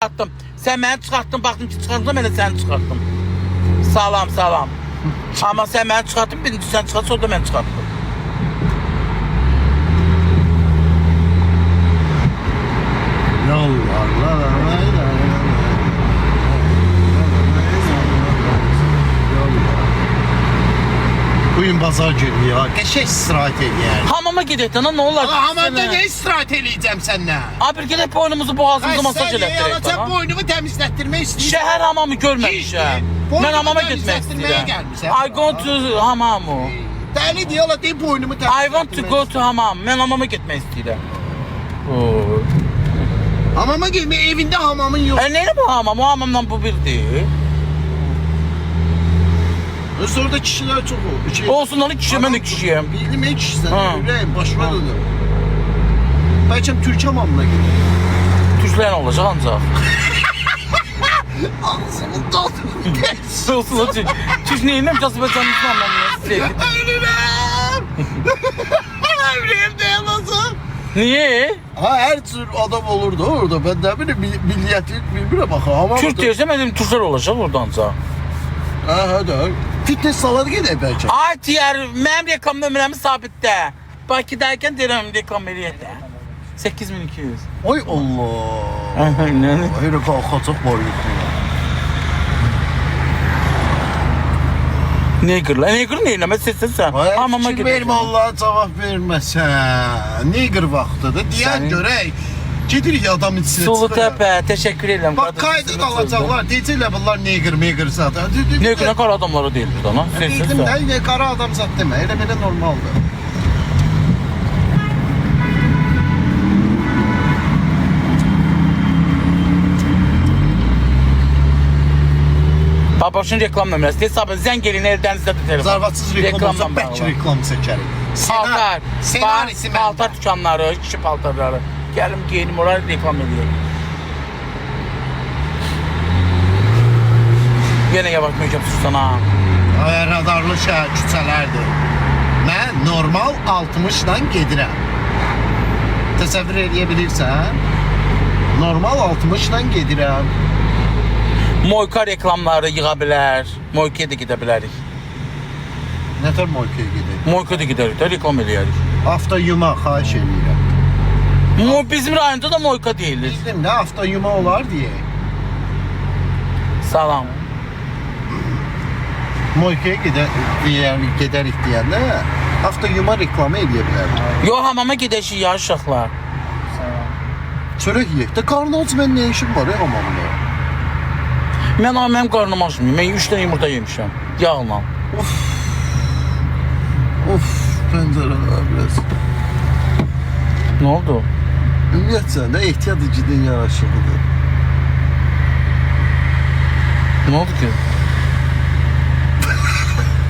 Çıxartdım. Sən məni çıxartdın, baxdın ki çıxartdın, mən də səni çıxartdım. Salam, salam. Amma sən məni çıxartdın, birinci sən çıxartdın, sonra da mən çıxartdım. Bugün bazar günü ya. Qəşəng istirahət eləyər. Hamama gedək də, nə olar? Hamamda nə istirahət eləyəcəm səndən? Abi gedək boynumuzu, boğazımızı masaj elətdirək. Sən boynumu təmizlətdirmək istəyirsən. Şəhər hamamı görməmişəm. Mən hamama getmək istəyirəm. I go to hamamu. Dəli deyələ deyib boynumu təmizlətdirmək. I want to go to hamam. Mən hamama getmək istəyirəm. Hamama getmək, evində hamamın yox. Neylə bu hamam? O hamamdan bu birdir. Orada kişilər çox olur. Olsun onu kişi, mən də kişiyəm. Bildim ey kişisən, ürəyim, başıma dönür. Bəlkə Türk hamamına gedir. Türklərin olacaq ancaq. Ağzımın dadını kes. Olsun o Türk. Türk neyinəm? Cazibəcəmizin anlamına. Ölürəm. Ölürəm dayanacaq. Niye? Ha her tür adam olurdu orada. Ben de milliyetlik birbirine bakar. Türk deyirsə, mən dedim Türklər olacaq oradan ancaq. Ha hadi. Fitness salonu gedək bəlkə. Ay tiyər, mənim reklam nömrəmi sabitdə. Bakıdayken deyirəm reklam eləyədə. 8200. Oy Allah. Aynen. Öyle kalkacaq boyutlu. Neger'la. Neger neynəmə seçsən sən? Hamama Fikir vermə Allah'a cavab verməsən. Neger vaxtıdır. Deyən görək. Gedirik adam içine Sulu Tepe, teşekkür ederim. Bak kaydı alacaklar. Deyəcəklər bunlar neger zaten. Neger ne kadar adamları değil burada lan. Dedim de kara adam zat deme. Elə belə normaldır. Babaşın reklam nömrəsi. Hesabın zəng elin eldənizdə telefon. Zarvatsız reklam olsa bəlkə reklam çəkərik. Paltar, senarisi məndə. paltar dükanları, kişi paltarları. Gəlim geyinim oraya reklam edeyim. Yenə yavaş mükəm sustan ha. Radarlı şəhər küçələrdir. Mən normal 60'dan gedirəm. Təsəvvür edə bilirsən? Normal 60'dan gedirəm. Moyka reklamları yığa bilər. Moykaya da gedə bilərik. Nətər Moykaya gedək? Moyka da gedərik də reklam eləyərik. Hafta yuma xahiş edirəm. Bizim rayonda da Moyka deyilir. Bildim nə hafta yuma olar deyə. Salam. Moykaya gedərik deyəndə hafta yuma reklamı edə bilərik. Yo hamama gedəşik ya uşaqlar. Çörək yeyək də qarnı aç mən nə işim var ya hamamda. Mənim qarnım açmıyor. Mən 3 dənə yumurta yemişəm. Yağla. Of, pəncərələr biraz. Nə oldu? Ümumiyyətlə də ehtiyat cidden yaraşıqlıdır. Ne oldu ki?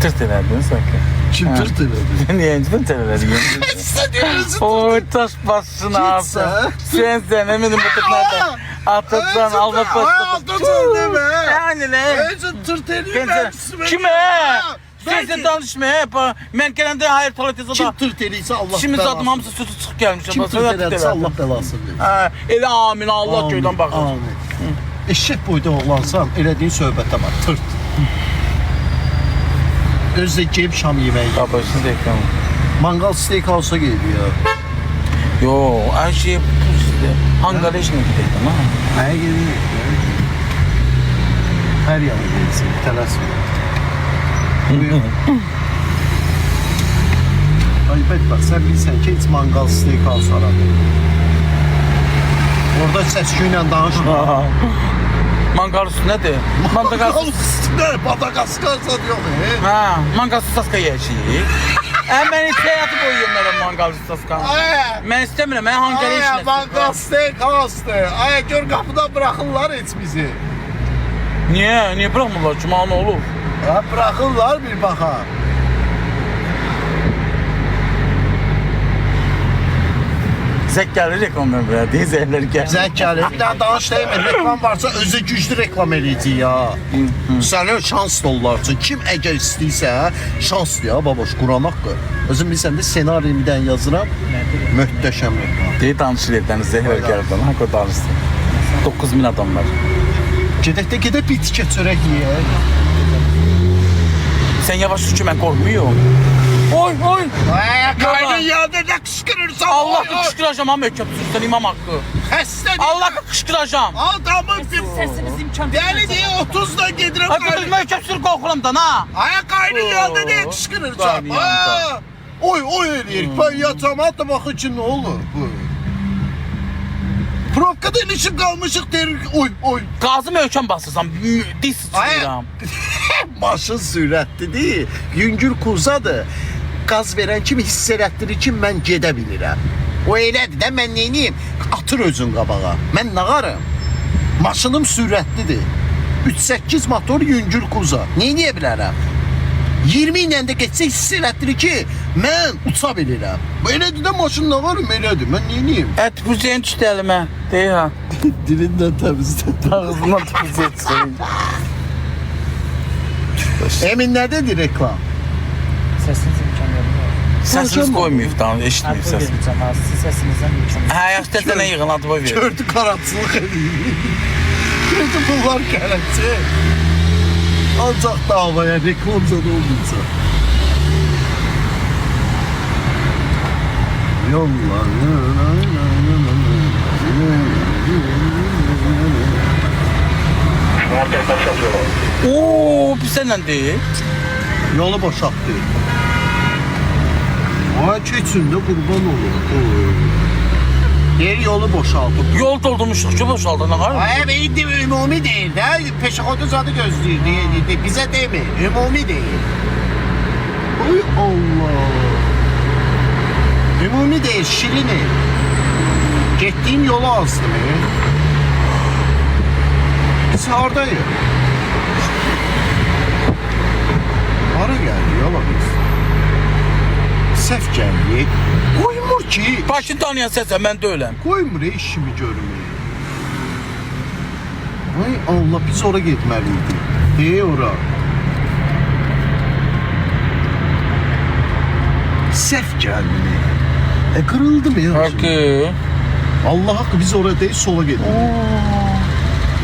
Tırt elədin sanki. Kim tırt elədi? Niye önceden tereledi? Oy taş başına aldı. Sen eminim bu tıklardan. Atırsan alma başına. Atırsan deme. Yani ne? Önce tırt eləyirəm. Kime? Sen danışma hep. Ben gələndə hayır tuvaletizə Kim da. tırt eləyirsə Allah Şimdi belasını. zaten hamısı sütü çıxıb gəlmişəm. Kim tırt eləyirsə Allah belasını verir. Elə amin Allah göydən baxır. Amin. Eşek boyda oğlansan elədiyin söhbətə bax, tırt. Özdə geyib şam yeməyi. Baba şimdi ekran. Mangal steakhouse'a geliyor. Yo her şey işte. Hangar'a işine gidelim ha. Her geliyor. Her yana gelsin, tələsmə. Aybət bax, sən bilsən ki, heç mangal steakhouse aradı. Orada səsküylə danışma. Mangal üstünədir. Mangal üstündə, Madagaskar zad yox. Ha, mangal saska yiyəcəyik. Mən heç həyatı boyu yemərəm mangal saska. Mən istəmirəm, mən Hangar'a işinə. Mangal steakhouse'dur. Ay, gör qapıdan bırakırlar heç bizi. Niyə? Niyə bırakmırlar ki? Mənə olur? Ha, bırakırlar bir baxa. Zək gəlir reklam verdi, zəhərləri gəlir. Zək gəlir. Bir daha danış deyil, reklam varsa özü güclü reklam eləyəcək ya. Sənə şans da onlar üçün. Kim əgər istəyirsə, şansdır ya babaş, Quran haqqı. Özüm bilsən də senarimi yazıram. Möhtəşəm reklam. Deyir danışır evdən zəhər gəlir. Haqq o danışsın. 9000 adam var. Gedək bitki çörək yeyək. Sen yavaş sür ki ben korkmuyorum. Oy oy. Qaynın yanında nə qışqırırsan? Allah kışkıracağım ama möhkəm sürsən imam haqqı. Xəstə. Allah kışkıracağım. Adamın bir Sesiniz imkan Dəli deyə 30'da gedirəm. Hakikaten möhkəm sür korkulamdan ha. Ay qaynın yanında nə qışqırırsan? Qaynın yanında. Oy eləyir. Ben yatama da baxın ki nə olur. Probkada ilişib qalmışıq deyirik. Oy. Qazı möhkəm basırsan. Dis sıçrayıram. Maşın sürətlidir. Yüngül kuzadır. Qaz verən kimi hiss elətdirir ki, mən gedə bilirəm. O elədir də, mən neyniyim? Atır özün qabağa. Mən nağarım. Maşınım sürətlidir. 3.8 motor yüngül kuza. Neyniyə bilərəm? 20 ilə də geçsə hiss elətdirir ki, mən uça bilirəm. Elədir də maşın nağarım, elədir. Mən neyniyim? Et bu zeyn düşdü əlimə. Deyir ha. Dilindən təmizlədim. Ağzından tuz etsin. Emin nə dedi reklam? Sesiniz imkan vermiyor. Səsiniz qoymayıb tamam, eşitməyib səs. Sizin sesinizden imkan vermiyor. Hə, yaxşı təsənə yığın, adı boy ver. Gördü karançılıq eləyir. Gördü bunlar gələcək. Ancaq davaya reklam zad olmayacaq. Yollar. Oo, pis sənlə deyil. Yolu boşaltdı. Ay keçin də qurban olur. Yer yolu boşaltdı. Yol doldurmuşuq ki, boşaldı, nə var? Ay indi ümumi değil də. Peşəxodu zadı gözləyir. Bizə demir. Ümumi değil. Ay Allah. Ümumi değil, şirini. Getdiyim yolu azdı mı? Biz hardayıq? Hara gəldi, yalan biz. Səhv gəldik. Qoymur ki. Başını tanıyan səsən, mən deyiləm. Qoymur işimi görmür. Ay Allah, biz ora getməliydik. Ora. Səhv gəldi. Qırıldı mı ya? Hakkı. Allah haqqı, biz orada değil, sola gedelim.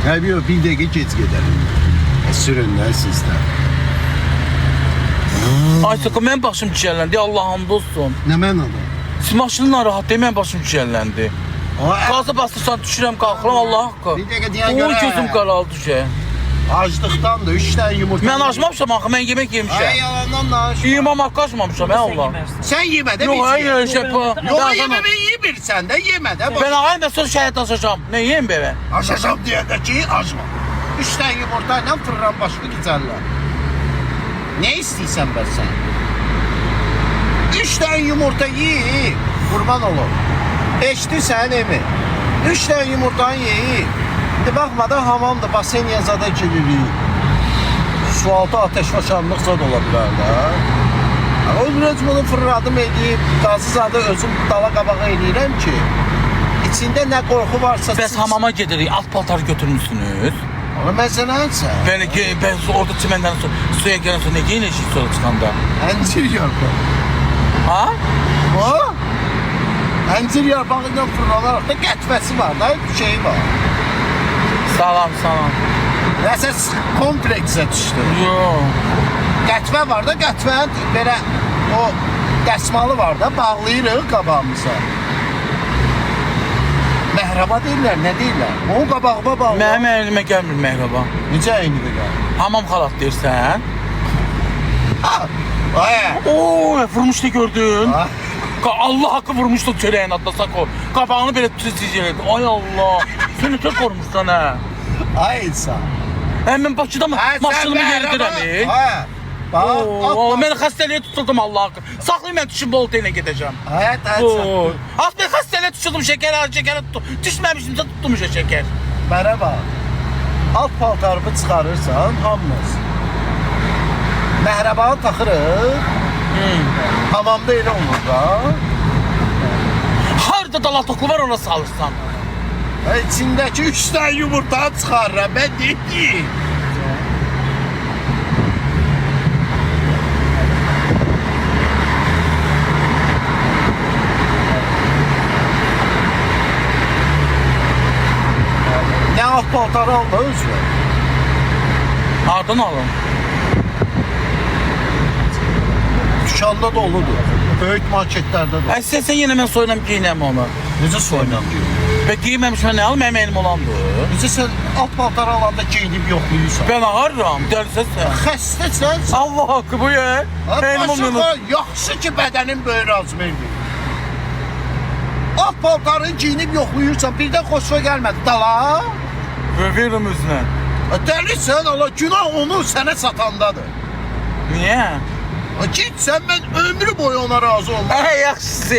Yani bir dəqiqə gec gedəlim. Sürün də sizdən. Ay sakın, mən başım ciyərləndi, Allah hamd olsun. Nə mənada? Siz maşının narahat deyil, mən başım ciyərləndi. Qaza bastırsan düşürəm, qalxıram, Allah haqqı. Bir dəqiqə deyən O görə. gözüm qaraldı ki. Aclıqdan da 3 dənə yumurta. Mən açmamışam axı, mən yemək Ay yemişəm. yalandan danış. İmam haqqı açmamışam, hə Allah. Sən yemə də Yox, biz hayır, yeyək. şey bu. Yox, yeməmə yemirsən də, yemə də. Ben ağayım, ben sonra şəhət açacağım. Ne yiyeyim be? Aşacam deyəndə ki, acma. 3 dənə yumurta ilə fırran başını gizərlər. Ne istəyirsən bəs sən? 3 dənə yumurta ye, qurban olur. Eşdirsən emi. 3 dənə yumurtanı ye. İndi baxmadan hamamdır, basenya zada giririk. Sualtı ateşfaşanlıq zad ola bilər də. O biraz bunu fırladım edib, qazı zadı özüm dala qabağa eləyirəm ki, içində nə qorxu varsa... Bəs hamama gedirik, alt paltarı götürmüşsünüz. Ama mən sənə ənsə. Ben orada çimenden suya gelen sonra ne giyinəcək sonra çıxanda? Əncir yarpağı. Ha? O? Əncir yarpağı ilə fırlanaraq da qətvəsi var da, şeyi var. Salam, salam. Nəsə kompleksə düşdü. Yox. Qətvə var da, qətvənin belə o dəsmalı var da, bağlayırıq qabağımıza. Məhraba deyirlər, nə deyirlər? Onun qabağıma bağlı. Mənim əlimə gəlmir məhraba. Necə əynidir gəlir? Hamam xalat deyirsən. Ay! Oo, vurmuşdu gördün. Ay! Allah haqqı vurmuşdu çörəyin adda Sako. Qabağını belə tüzücəledi. Ay Allah. Seni tək qormuşsan hə. Ay insan. Mən Bakıda maşınımı yeridirəm. Hə. Oo, mən xəstəliyə tutuldum Allah haqqı. Saxlayın, mən düşün Bolta ilə gedəcəm. Hayat Oo. Az ben xəstəliyə tutuldum, şəkər tuttum. Düşməmişimsə tuttum şəkər. Mənə bax. Alt paltarımı çıxarırsan, hamımız. Məhrabanı taxırıq. Hamamda elə olur da. Harda dalatoklu var, ona salırsan. İçindəki 3 dənə yumurtanı çıxarıram, mən deyim. Alt paltarı al da özünə. Hardan alım? Dükanda doludur. Böyük marketlərdə də. Ay sen yine ben soyunam giyinəm onu. Necə soyunam deyir? Ve giymemiş ben ne alım hem elim olandı. Necə sən alt paltarı alanda geyinib yoxlayırsan? Ben ağırım, delisin sen. Xəstəsən. Allah hakkı bu ya. Elim olandı. Yaxşı ki bədənin böyrü azmırdı. Alt paltarı giyinib yoxlayırsan, birdən xoşuna gəlmədi. Dala. Veririm üzüne. Dəlisən, Allah günah onu sənə satandadır. Niye? Git sen, ben ömrü boyu ona razı olmam. Ay yaxşısı.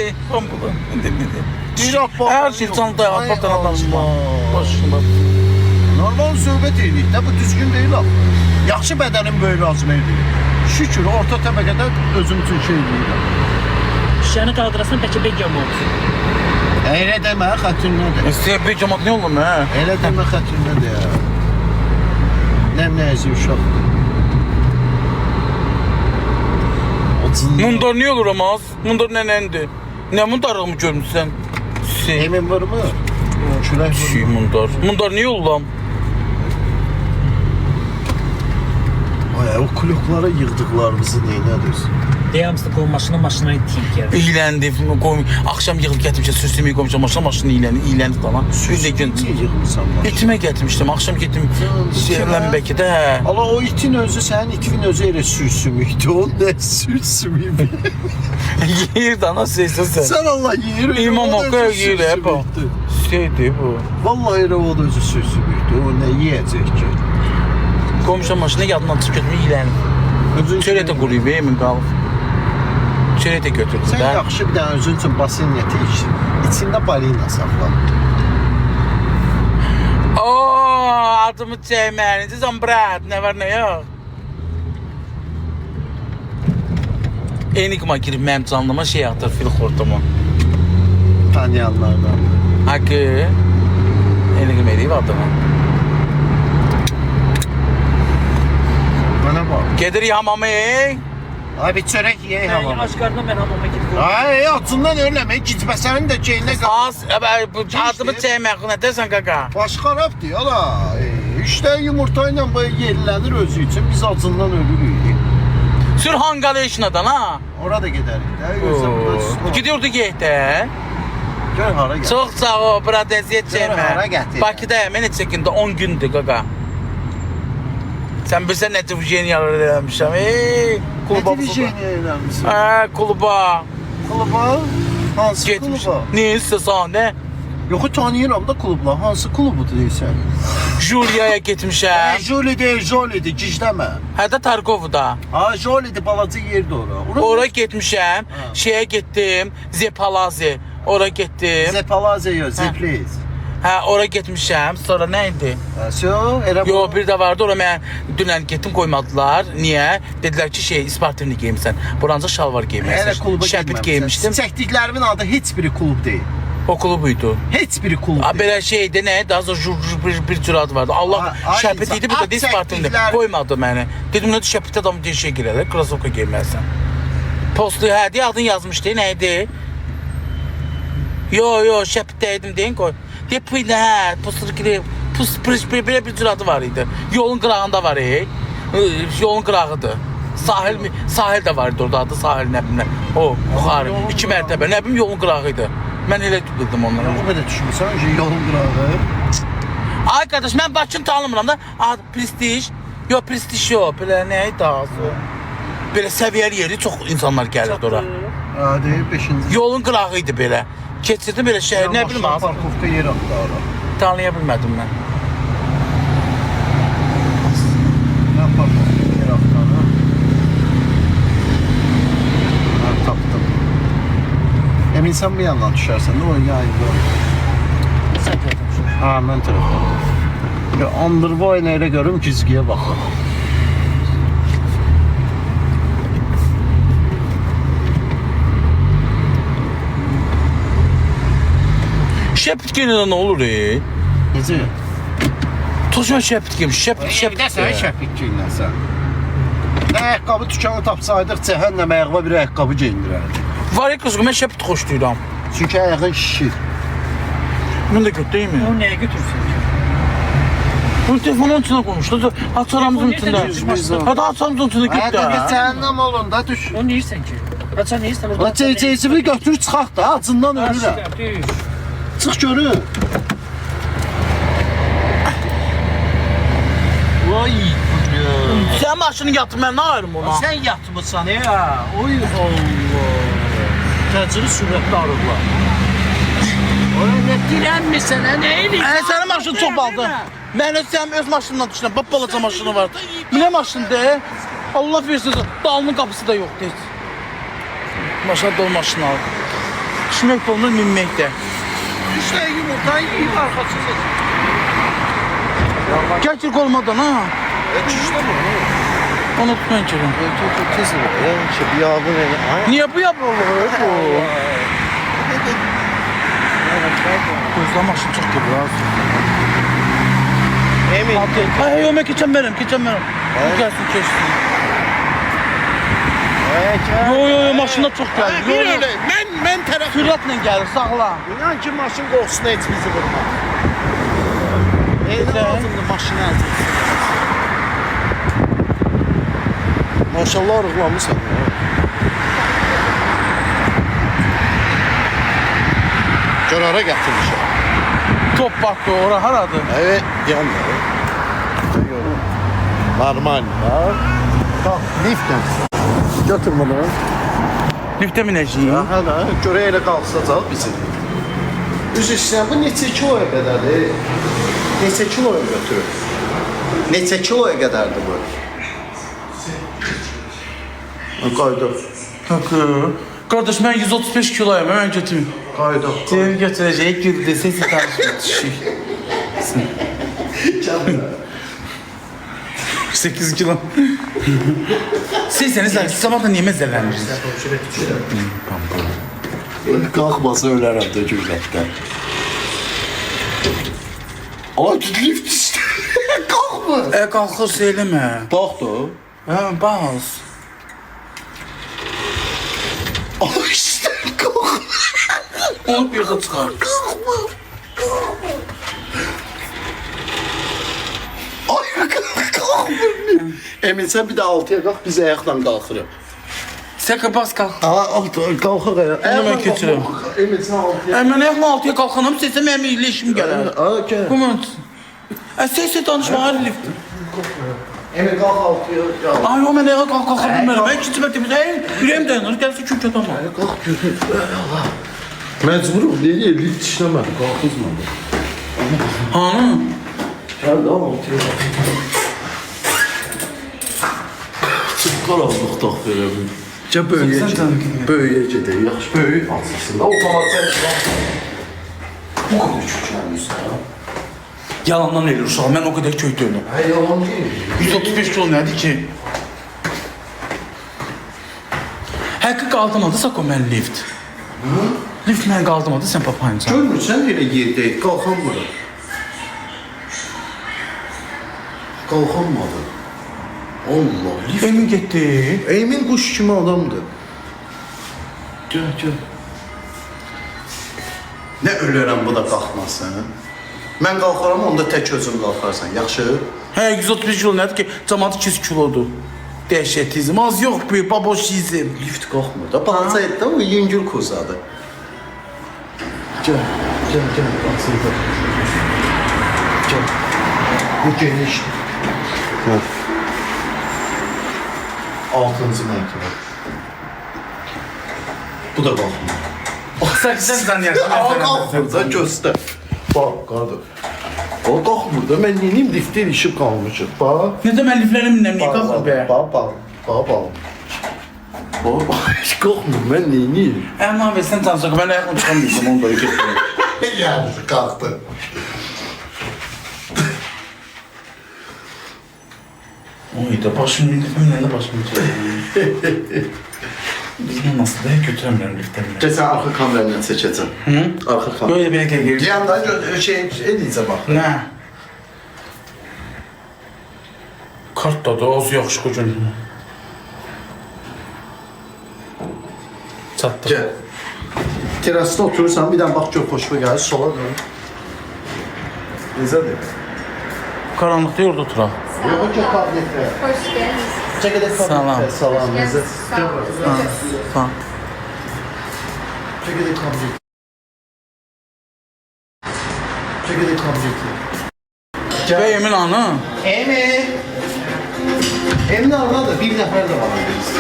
Bir aptal. Her şey çantaya Ay aptaldan adamsın. Allah. Başıma. Normal söhbət edirik də, bu düzgün deyil axı. Yaxşı bədənin böyrü azmırdı. Şükür, orta təbəqədə özüm üçün şey deyirəm. Şişəni qaldırasan bəlkə begam olsun. Elə demə, xətrinədir. İstəyək bir cəmat ne olur ha? Elə demə, xətrinədir ya. Nəmnəzi uşaqdır. Mundar niye olur ama az? Mundar nenendi. Ne mundarlığımı görmüşsən? Şey. Emin var mı? Külək Şey var mı? mundar. Mundar niye olur lan? Ay, o kuluklara yığdıqlarımızı neynədir? Deyəmsə qol maşına itiyim gəlir. İyiləndi. Akşam yığılıb gətirmişəm. Süsləməyi qoymuşam. Maşını iyiləndi falan. Bir də gün. Niyə yığmısan maşını? İtimə gətirmişdim. Akşam getdim. Lənbəkidə. Allah, o itin özü, sənin itin özü elə sürsümükdü. O nə sürsümüydü? Yiyir da nasıl istəsən. Sən Allah yiyir. İmam oxuya yiyir hep o. Şeydi bu. Vallahi elə o da özü sürsümükdü. O nə yiyəcək ki? Qoymuşam maşını yadından çıxıb götürmə iyiləndi. Çörək də quruyub, emin qalıb. Çörək də götürdüm Sən də. yaxşı bir dənə özün üçün basen neti iç. İçində balina saxla. Ooo, adımı çəkməyiniz, brat, nə var, nə yox? Enigma girib mənim canlıma şey atır, fil xortumu. Tanıyanlardan. Hakkı. Enigma edeyim adımı. Mənə bax. Gedir hamamı. Ay, bir çörək yeyək hamam. Aç qarnına mən hamama gedib. Ay, açından ölləmə, gitməsənin də keyinə qal. Az, bu adımı çəkmək, nə dersən qaqa? Baş xarabdır ya la. 3 dənə yumurta ilə bu yerlənir özü üçün, biz acından ölürük. Sür hanqalı işinadan ha? Ora da gedərik də. Gözlə burada. Gidiyordu geydə. Gör hara gəl. Çox sağ ol, brat, əziyyət Gör hara çəkmə. gətir. Bakıda mən heç çəkində 10 gündür qaqa. Sən bilsən nə tür geniyalar eləmişəm. Kluba. eləmişsin? Kluba. Kluba? Hansı Getmiş. kluba? Ne istəsən, nə? Yoxu tanıyıram da klubla. Hansı klubudur deyirsən? Julia'ya getmişəm. Jolidir, gicləmə. Hətta Tarkovda. Ha, Jolidir, balaca yerdir ora. Ora getmişəm. Şeyə getdim. Zepalazi. Ora getdim. Zepalaze yox, Zepliz. Hə, ora getmişəm. Sonra nə idi? Elə Yo, bir də vardı. Ora mən dünən getdim, qoymadılar. Niyə? Dedilər ki, şey, sportivni geyimsən. Buranca şalvar geyməlisən. Şəpit geymişdim. Çəkdiklərimin adı heç biri klub deyil. O klubuydu. Heç biri klub A, deyil. belə şeydi, nə? Daha sonra bir cür adı vardı. Allah Ay, şəpit idi, bir də at sportivni. çəkdiklər- Qoymadı məni. Dedim, nə şəpitdə adam bir şey girərlər, krasovka geyməlisən. Postu, hə, deyə adını yazmışdı, nə idi? Yo, şəpitdə idim, deyin, qoy. Deyə pıyla, hə, postu girib, belə bir cür adı var idi. Yolun qırağında var, yolun qırağıdır. Sahil də var idi orada, adı sahil, nə bilim, o, yuxarı, 2 mərtəbə, nə bilim, yolun qırağı idi. Mən elə bildim onları. O qədər düşünmüsən, yolun qırağı. Ay qardaş, mən Bakını tanımıram da. Prestij. Yox, prestij yox. Belə nə idi ağzı? Belə səviyyəli yeri çox insanlar gəlirdi ora. Hadi 5-ci. Yolun qırağı idi belə. Keçirdim belə şəhər, nə bilim ağzı. Parkovka yer atdı ora. Tanıya bilmədim mən. Mən parkovka yer atdı. Mən tapdım. Emin sən bir yandan düşərsən də o yayında. Sən tərəfə. Ha, mən tərəfdən. Ya Underway ilə görüm güzgüyə baxın. Şəpit geyinəndə nə olur, Necə? Toşma şəpit geymiş, şəpit. Evdəsən şəpik geyinəsən. Nə ayaqqabı dükanı tapsaydıq, cəhənnəm ayağıma bir ayaqqabı geyindirərdik. Var ya qızım, mən şəpit xoşlayıram. Çünki ayağın şişir. Mən də götüreyim mi? Onu nəyə götürsün ki? Bu telefonun içine koymuşdu. Açaramızın içinde. Hadi açaramızın içinde Hə, gitti. dedi cəhənnəm olun da düş. O neyirsən ki? Açar neyirsən? La çeyçeyçivi götür çıxaq da, acından ölürəm. Düş. Çıx görün. Vay. Sen maşını yatır, ben ne ayırım ona? Sən yatmısan ya. Oy Allah. Təcili sürətli arıqlar. Oy nə dirənmirsən, nə eləyirsən? Senin maşın çok baldı. Ben sen öz maşından düşünürüm. Bak balaca maşını var. Ne maşın de? Allah versin. Dalının kapısı da yok hiç. Maşına dolu maşını al. Düşmek de olmur, minmek de. Üç tane yumurtayı yiyip arkasını. Geçir olmadan ha. Çüşdə bu. Onu tutmayın ki. Tez ol. Bir yağı ne? Niye bu yapıyor bu? Gözler maşın çok gibi az. Emin. Hayır yok ben geçen benim. Bu gelsin geçsin. Yo maşında çok geldi. Bir öyle. Mən tərəf. Sürətlə gəlir, sağla. İnan ki maşın qoxusuna heç bizi vurmaz. Ne lazımdır maşına azır. Maşallah arıqlamısan. Qərara gətirmişəm. Top baktı ora haradır? Evet, yandı. Normal. Kalk, liftdən. Götür bunu. Liftə minəcəyik. Hə də, görə elə qalxacaq bizi. Üzr istəyirəm, bu neçə kiloya qədərdir? Neçə kiloya götürür? Neçə kiloya qədərdir bu? Qayıdıq. Hakkı. Kardeş ben 135 kiloyum hemen götürüm. Qayıdıq. Seni götürecek güldü sesi tanışmak düşük. 8 kilo. Siz sabah da niye mezelleniriz? Qalxmasa ölərəm də gülləkdən. Ay, lift işte. Qalxmır. Kalkır söyleme. Baxdır. Baz. Ay, işte qalxmır. Onu bir yerde çıkar. Ay, qalxmır. Emin sən bir də altıya qalx, biz ayaqla qalxırıq. Sen bas kalk. Qalxıq ayaq. Onu mən keçirəm. Emin sən altıya. Ben ayakla altıya kalkanım sesime benim iyileşim gelir. Gəl. Bu mu? Sesle danışma hadi lift. Emin qalx altıya. Ay o ben ayağa kalkamıyorum. Ben ikinci mertebede yüreğim dayanır. Gelsin çünkü adamım. Qalx görün. Məcburum, deyil, lift işləmədi, qalxızmadı. Hanı? Gəl də altıya. Çıqqar aldıqdaq belə bir. Gəl böyüyə gedək, yaxşı. Böyük açılsın da, otomatik açılsın. Bu qədər küçülmüşsən. Yalandan ölür uşaq. Ben o kadar köy dönüm. Hə, yalan deyil. 135 kilo nedir ki? Hakkı kaldırmadı Sako mən lift. Lift mən kaldırmadı sen papayınca. Görmürsən elə yerdəyik, qalxanmırıq. Qalxanmadı. Allah, lift. Emin gitti. Emin quş kimi adamdır. Gəl. Nə ölürəm bu da qalxmasın. Mən qalxaram, onda tək özün qalxarsan, yaxşı? He 135 kilo nedir ki? Camaat 200 kilodur. Dehşetizm az yok bir baboşizm. Lift qalxmır da, balaca etdə o yüngül kuzadır. Gəl, qalxsın. Gəl. Bu genişdir. Gəl. Altıncı mərtəbə. Bu da qalxmır. Sen zannediyorsun. Qalxmır da, göstər. Bax, qardır. O qalxmır da, mən yeniyim liftə ilişib qalmışıq. Bax. Ne de ben liflerim niye kalkır be? Bax. Heç qalxmır, mən neyiniyim? Ama abi sen tanışak ben ayakla çıkamıyorsam onu da öyketmiyorum. Yarısı qalxdı. Oy da başım liflerimle de başım Biz bunu nasıl da götüremiyorum liflerimle. Gəl sən arxa kameranı çəkəcəm. Arxa kamera. Böyle bir gel. Deyəndə şey eləyəcə bax. Ne? Kart da az yaxşı gün. Çatdı. Gəl. Terasda oturursan, bir dənə bax gör xoşuma gəlir, sola dön. Necədir? Karanlıqda yolda oturaq. Yok ki kabinetler. Hoş geldiniz. Çekirdek Salam. kabinetler. Salamınızı. Sağ olun. Ha. Çekirdek kabinetler. Çekirdek kabinetler. Və Emin anı. Emin arada bir nefer de var.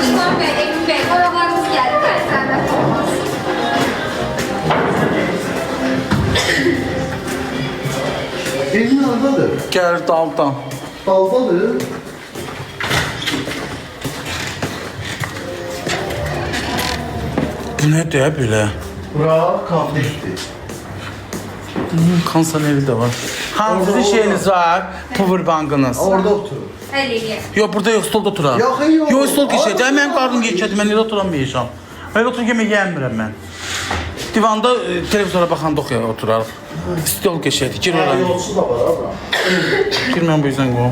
Osman Bey, Emin Bey, oralarınız geldi. Ben senden olmaz. Emin aradadır. Gəlir daldan. Daldadır. Bu nədir belə? Bura kabinettir. Konsaneri də var. Hansı şeyiniz var? Powerbankınız. Orada oturur. Haliyle. Yok burada yok, stolda oturam. Yox, yox. Yox, stol keçəcək. Mən qarnım keçədi, mən yerdə oturamayacağam. Mən oturub yemək yeyəmirəm mən. Divanda televizora baxanda oxuya oturarıq. Stol keçəcək, gir ora. Yolsu da var abla. Gir mən bu yüzden qo.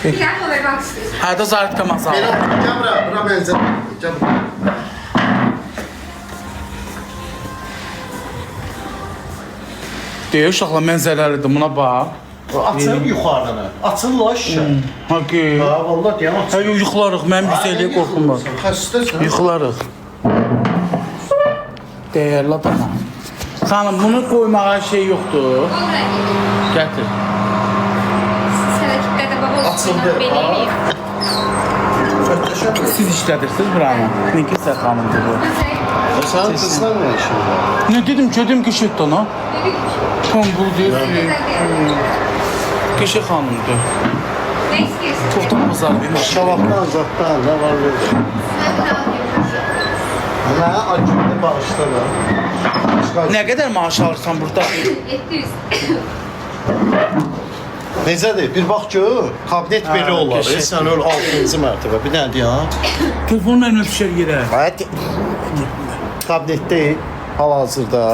Bir dakika ver bak istiyorsun. Hərdə Zaritka masal. Bura benzər. Gəl bura. Deyir uşaqlar mənzərəlidir, buna bax. Açın yuxarıdan. Açın la şişə. Haqi. Ha, vallahi deyəm açın. Hə, yıxılarıq, mənim yüksəkliyə qorxum var. Xəstəsən. Yıxılarıq. Dəyərli adama. Xanım, bunu qoymağa şey yoxdur. Oraya gel. Gətir. Sana kitlede baba olsun. Açıldı. Beni yiyeyim. Ötəşəm. Siz işlədirsiniz buranı. Nikisa xanımdır bu. Sənin qızla nə işin var? Ne dedim ki, dedim ki şeytana. Tombul deyir ki, Keşe xanımdır. Ne istiyorsun? Çoxdan bazar benim. Şavaqdan, zatdan, nə var verdi? Mənə acımda bağışla da. Ne kadar maaş alırsan burada? 700. Necədir? Bir bax gör, kabinet belə olar. keşke. Sən öl 6-cı mərtəbə. Bir dənə deyəm. Telefonla önüne düşer yere. Hadi. Kabinetdə hal-hazırda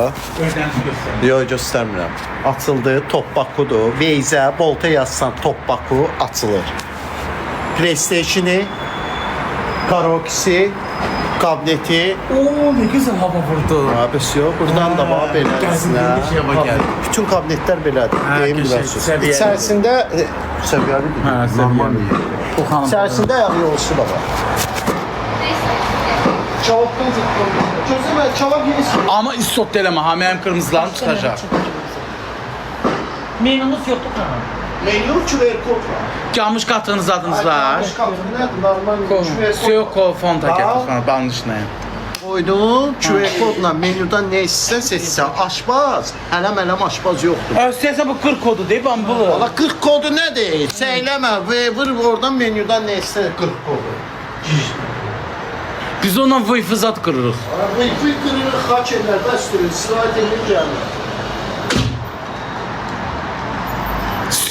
Öğrenci göster. yox göstərmirəm. Açıldı, top bakudur. Veyzə, bolta yazsan top baku açılır. PlayStation-i, karaoke-si, kabineti, Oo ne güzel hava vurdu. Abisi yox. Buradan da var Gəlsin, beləsinə. bir şey var, gəldi. Bütün kabinetlər belədir. Hə, Deyim qəşəng, bilərsiniz. səviyyəli. İçərisində səviyyəlidir. Hə, səviyyəli. O xanım. İçərisində ayaq yolcusu da var. Neyse. Çavabdan zıtlı. Gözümə çavab yenisini. Ama istot eləmə, ha mənim qırmızılarım çıxacaq. Menumuz yoktu kanal. Menyu QR kod var. Gəlmiş qatığınız adınız var. Normal Suyo fon da gətir xanım, banlışlayın. Koydum QR kodla menyudan nə istəsən seçsən. Aşpaz, hələm aşpaz yoxdur. Östəyəsə bu 40 kodu deyib, amma bu. Valla 40 kodu nədir? Səyləmə və vur oradan menyudan nə istəsən 40 kodu. Biz onunla Wi-Fi zat qırırıq. Wi-Fi qırırıq, hakerlər bəstürür, istirahət edir gəlir.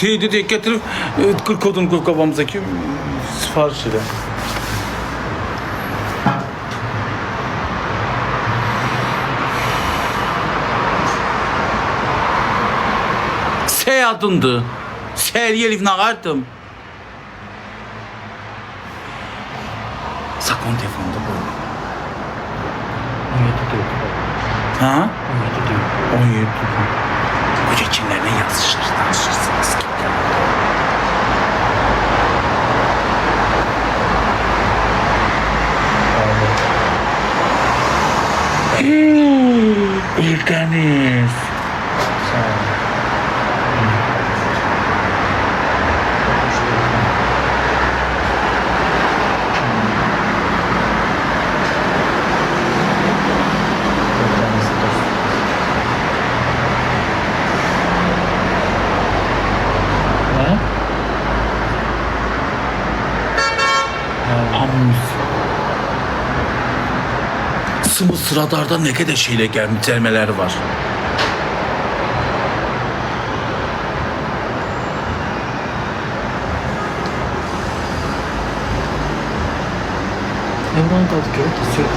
Şeydi deyək, gətirib 40 kodunu qoyub qabağımıza ki, sifariş edə. Səy adındır. Səriyə Liv nağardım. Sakon telefonda bu. 17 diyor. Ha? 17 diyor. 17. Koca kimlerle yazışır, danışırsınız ki. İlkeniz. Ne? Hamımız. Sımı sıradarda ne kadar şeyle gelmiş gelmeleri var. Evren tadı kesiyor.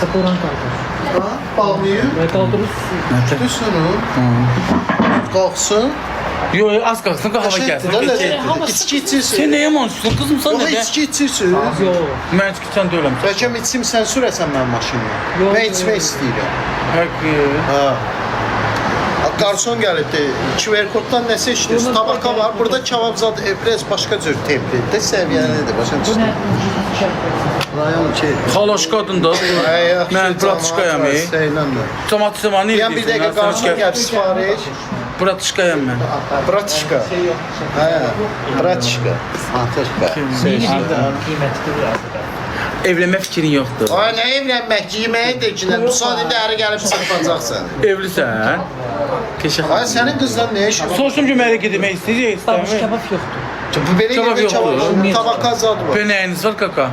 Sakuran kaldır. Bağlayayım. Ve kaldırırız. Düşsün o. Qalxsın. Yo, az qalsın qahva gəlsin. İçki içirsin. Sən nə yamançısın qızım, sən Yox, nə? içki içirsin. Yox. Mən içki sən deyiləm. Bəlkə içim sən sürəsən mənim maşınımı. Yox, Mən yox. içmək istəyirəm. Həqqi. Ha. Garson gəlibdi. QR koddan nəsə işləyir. Tabaka var. Burada kebabzad biraz başqa cür templi. Də səviyyəlidir. Başa Bu düşdün? nə? Rayon ki. Xaloşqadın da. Mən bratışqayam. Səylənmə. Tomat zamanı Yəni bir dəqiqə garson gəlib sifariş. Bratışqayam mən. Bratişka. Hə, bratişka. Bratişka. Qiyməti biraz da. Evlənmə fikrin yoxdur. Ay nə evlənmək, yeməyə deyəcəklər. Bu saat dəri gəlib sırpacaqsan. Evlisən? Keşə. Ay sənin qızdan nə işin var? Soruşum ki, mənə gedmək istəyir, Babuş istəmir. kebab yoxdur. Bu belə Kebab yerdə yoxdur. kebab, tabaka zad var. Penəyiniz var kaka.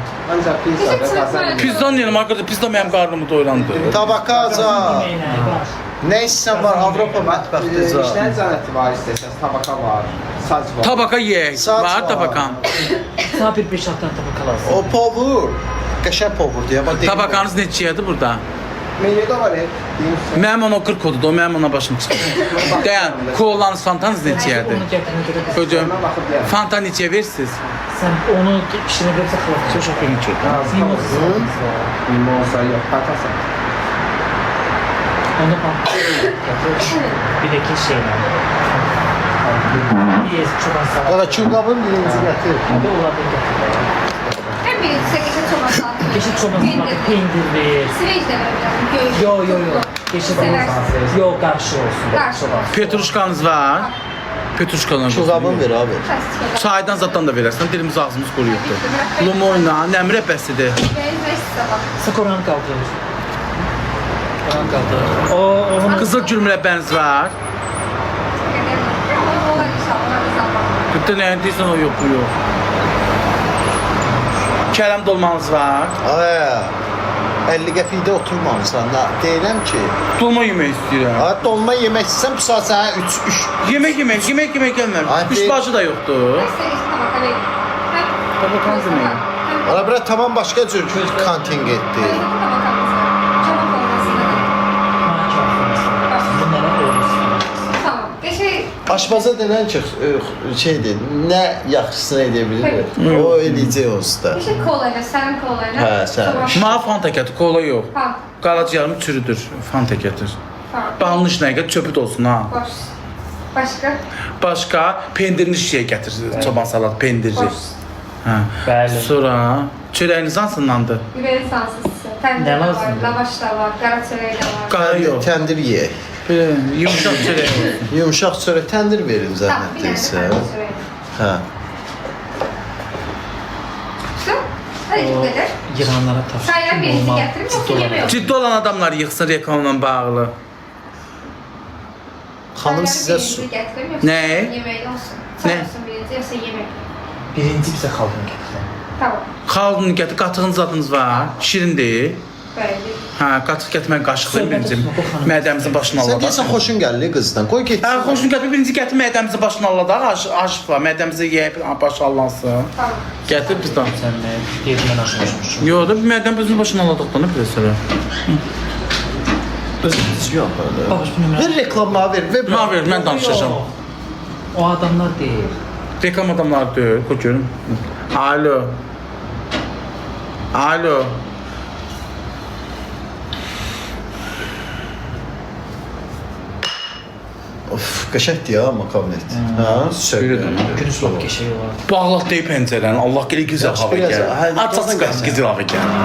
Pizza. Pizzanın yerim arkada, pizza mənim qarnımı doyurandı. Tabaka zad. Yeməyi var. Nə istəsən var Avropa mətbəxdə zad. İşlər zənəti var istəsəz, tabaka var, saç var. Tabaka yeyək. Saç Var var. tabakan. Sağ bir 5 altdan tabaka lazım. O povur. Qəşəng povur deyə bax. Tabakanız neçəyədir burada? Menüdə var, deyim sizə. Mənim ona 40 kodudur, o mənim ona başım çıxır. Dayan, kolanız fantanız neçəyədir? Onu gətirmə görə də Hocam, fanta neçəyə versiniz? sən onu pişirə versə xalaq. Çox şapır neçə. Mimosa yox, patasa. Onu bak. Bir de ki şeyle. Yes, çok az salata. Qara çulqabın birinci gətir. Hadi onlardan getir. Hem birisi geçen çoban saati. Geçit çoban salata, peynir ver. Siveç de verebilirim. Yo yo yo. Geçit Seversin. Yo karşı olsun. Karşı. Çoban. Petruşkanız var. Petruşkalarınız. Çulqabın ver abi. Çaydan zatdan da verərsən, dilimiz ağzımız quruyubdur. Lumoyla, nəmrə bəsidir. Sakoran kaldırır. Sakoran kaldırır. O onun Qızıl gül mürəbbəniz var. Qıtda nə deyirsən o yox, bu yox. Kərəm dolmanız var. Ay, 50 qəpikdə oturmamısan. Deyirəm ki, Dolma yemək istəyirəm. ay dolma yemək istəsən bu saat sənə 3 Yemək gəlmir. Ay, Üç deyil. bacı da yoxdur. Tabakan demək. Ala bura tamam başqa cür kontingentdir. bunlara olmuş. Tamam. Geçey Aşpaza denən ki, şeydir, nə yaxşısını edə bilir. O eləyəcək onsuz da. geçey kolayla, sen kolayla. Hə, sən. Mənə fanta gətir, kola yox. Ha, Qaraciyarım çürüdür, fanta gətir. tamam. Balmış nə gətir, çöpü də olsun ha. Boş. Başka? Başqa pendirli şey gətir, çoban salat, pendirli. Boş. Hə. Bəli. Sonra çörəyiniz hansındandır? Biberi sansız. Tende Ne de var, lazım? lavaş da var, kara çöreği de var. Qara yox. Təndir ye. Belə yumşaq çörək olsun. Yumşaq çörək təndir verin Tamam, zəhmət bir tane deyilsə. kara çöreği. Hə. Şu, hadi gidelim. Yılanlara taş. Sayılan birisi getirin, yoksa yemeği Ciddi olan adamlar yıxsın reklamla bağlı. Xanım sizə su. Ne? Yemeği olsun. Ne? Sağ olsun birinci, yoksa yemek. Birinci bize kaldın getir. Tamam. Xalqını gətir, qatığınız adınız var. Şirindir. Böyle. Hə, qatıq gətirmək qaşıqla birinci mədəmizin başına Sən alladaq. deyirsən xoşun gəldi qızdan. Qoy get. Hə, xoşun gətir, birinci gətir mədəmizin başına alladaq. Aşıq var, mədəmizi yeyib başı allansın. Tamam. Gətir bizdən. Sen ne? Yediğinden aşmışmışım. Yox da mədəm bizim başına alladıq da nə bilirsən. Düzgün apardı. Babuş bu numara. Ver reklamları ver. Ver. Mən ver, mən danışacağam. O adamlar değil. Reklam adamları deyil, qoy görüm. Alo. Alo. Of, qəşəngdir ya makabinet. Hə, söylüyorum. Gülüş lok geçeği var. Bağlaq deyib pəncərəni. Allah gəlir güzel Yaxşı, hava biraz- gəlir. hə, Açasın biraz- qaz güzel hava gəlir.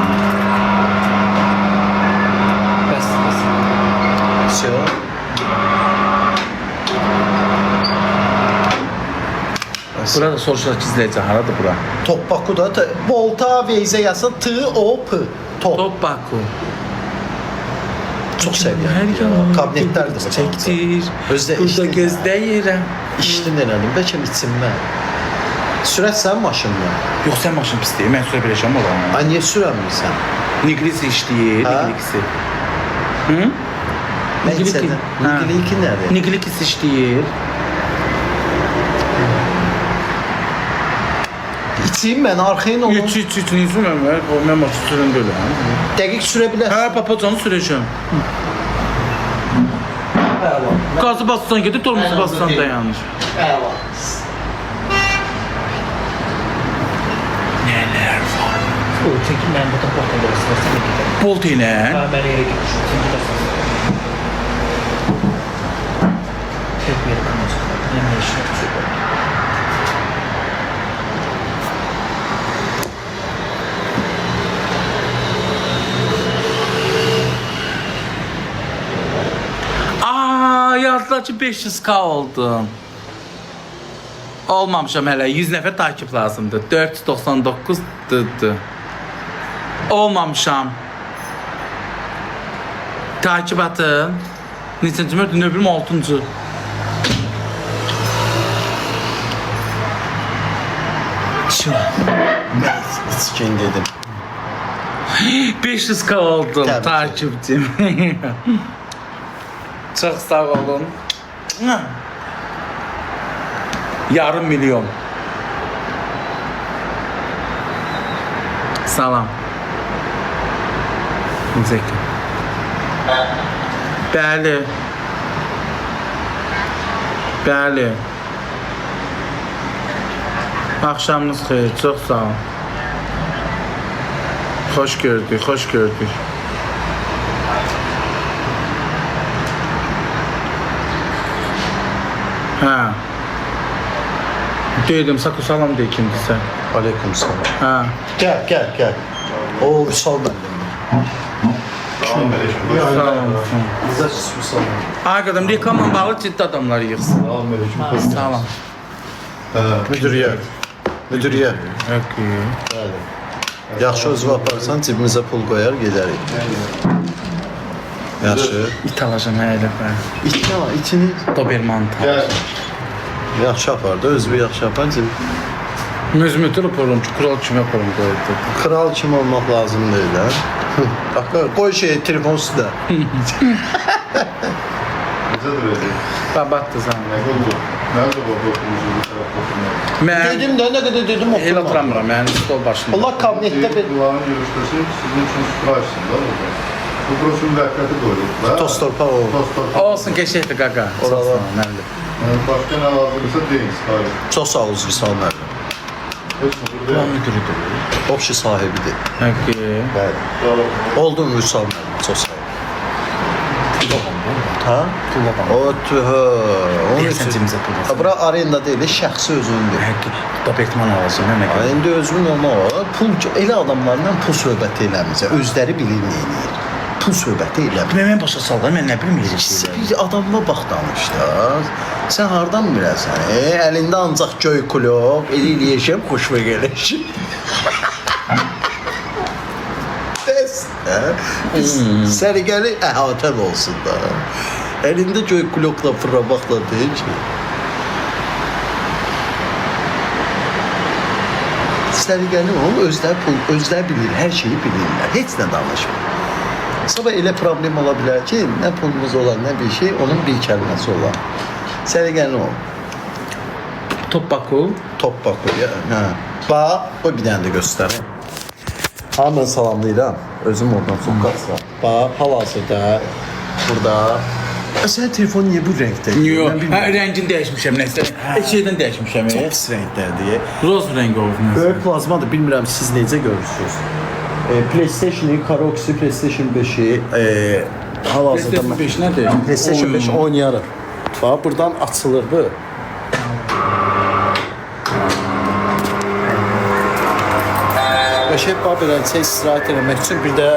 Bəs, bəs. Все. Burada soruşlar ki, izləyəcək, haradır bura? Topbaku da Volta Veyze yazsa T-O-P. Top. Top Baku. Çox seviyorum. Kabinetlər də var. Çəkdir. Özdə Burada işləyirəm. gözləyirəm. İşdən elədim. Bəlkə bitsin mən. Sürət sən maşınla. Yox, sən maşın pis deyil, mən sürə biləcəm ola. Ay niyə sürəmirsən? Niglisi işləyir, Ha? Niglisi. Hı? Mən Nigliki. sənə. Ha. Nigliki nədir? Niglisi işləyir. İçeyim mən arxayın olun. Üç, nizuməm var. O mən maşın sürən deyiləm. Dəqiq sürə bilərsən. Hə, papacanı sürəcəm. Qazı bassan gedir, tormuzu bassan dayanır. Əla. Neler var? O, çünkü ben burada portada istersen de gidelim. Bolt ile. Ha, ben yere gitmişim. Sen gidersin. Tek bir yakın olsun. Yeme işine tutuyor. Yazdılar ki 500k oldum. Olmamışam hələ. 100 nəfər takip lazımdır. 499 dıdı. Olmamışam. Takip atın. Neçənci mərdə nöbürüm 6-cı. Şu. Mən içkin dedim. 500k oldum Təbii ki. takipçim. Çox sağ olun. Yarım milyon. Salam. Necə ki? Bəli. Bəli. Axşamınız xeyir, çox sağ olun. Xoş gördük, xoş gördük. Ha. Dedim, sakın salam de kimdisə. Aleyküm salam. Ha. Gəl. O Vüsal məndən. Salam. Bizə Vüsal. Arkadaşım, reklamla bağlı ciddi adamlar yığsın. Salam. Müdüriyyə. Okay. Bəli. Yaxşı özü aparsan cibimizə pul qoyar gedərik. Yaxşı. İt alacağım hər dəfə. İçini Doberman tal. yaxşı apar da özü yaxşı apar cib. Müzmütür yapıyorum ki, kural kimi yapıyorum koydu. Kral kim olmaq lazım deyil ha. Bax qoy şey telefon üstə. Babattı sana. Nerede bu okulumuzun bu tarafta okulumuz? Ben Dedim də nə qədər dedim el oxuma. oturamıram, yani stol başında. Allah kabinetdə bir Kulağın görüştesi sizin için süpersin da burada. Bu broşun müvəqqəti qoyulublar. toz torpaq o. Toz torpaq. Olsun geçecekti gaga. Oralar. Nerede? Başqa nə lazımsa deyin sifariş. Çox sağ ol Vüsal müəllim. Heç nə burada Ulan yox. müdürüdür. O kişi sahibidir. Okay. Bəli. Sağ olun. Oldun Vüsal müəllim, çox sağ ol. Ha? Kullanmam. O tühə. Onun Deyirsən üçün. cibimizə pul Ha, bura arenda deyil, şəxsi özündür. Həqiqi. Doberman alacağım, nə Ha, qədər. indi özümün olmağı, pul elə adamlarla pul söhbəti eləməyəcək. Özləri bilir nə edir. Pul söhbəti eləmir. Mən başa saldım, mən nə bilim elə şeylər. Bir adamla bax danış da. Sən hardan biləsən? Əlində ancaq göy kulok, eli eləyəcəm, xoşuma gəlir. Dəs. Sərgəli əhatən olsun da. Əlində göy kulokla fırlamaqla deyil ki. Sərgəli ol, özlər bilir, hər şeyi bilirlər. Heç nə danışmır. Sabah elə problem ola bilər ki, nə pulumuz olar, nə bir şey, onun bir kəlməsi olar. Sərgəli ol. Topbaku. Top bakıyor. Ha. Bax, o bir dənə də göstərim. Hamını salamlayıram. Özüm oradan soqqatsa. Bax, hal-hazırda burada. Sən telefon niyə bu rəngdə? Yox, Mən bilmirəm. rəngini dəyişmişəm nəsə. Şeydən dəyişmişəm. Çox pis rəngdədir. Roz rəngi oldu. Böyük plazmadır, bilmirəm siz necə görürsünüz. PlayStation-ı, Karox'u, PlayStation 5-i hal-hazırda PlayStation 5 nədir? PlayStation 5 oynayarıq. Bax, buradan açılır bu. Qəşəng bax beləncə istirahət etmək üçün bir də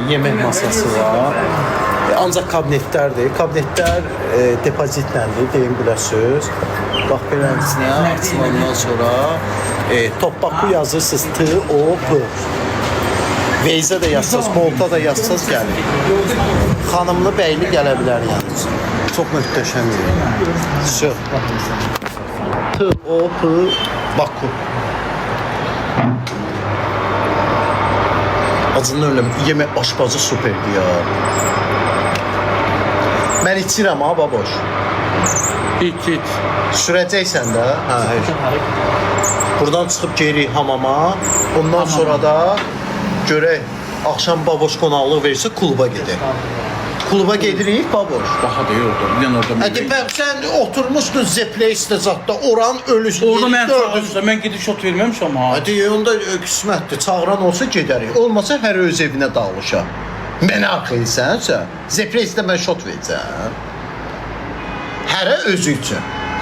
yemək masası var. Ancaq kabinetlərdir. Kabinetlər depozitləndir, deyim biləsiniz. Bax beləncəsinə açılandan sonra Topbaku yazırsınız T-O-P. Veyzə də yazsınız, Bolta da yazsınız gəlir. Xanımlı, bəyli gələ bilər yəni. Çox möhtəşəmdir. Söz. T-O-P Baku. Acından öyle yemək aşpazı superdi ya. Mən içirəm ha baboş. İç. Sürəcəksən də. Hə, hayır. Buradan çıxıb geri hamama. Ondan sonra da görək axşam baboş qonaqlıq versə kluba gedək. Kluba gedirik baboş. Baxa deyir orada. Bir dənə orada. Hadi ben sen oturmuşdun Zepleyste zatda oranın ölüsü. Orada mən gördün. çağırmışam. Mən gedib şot verməmişəm ha. Hadi onda qismətdir. Çağıran olsa gedərik. Olmasa hər öz evinə dağılışa. Mən arxayısansa, Zepleyste mən şot verəcəm. Hərə özü üçün.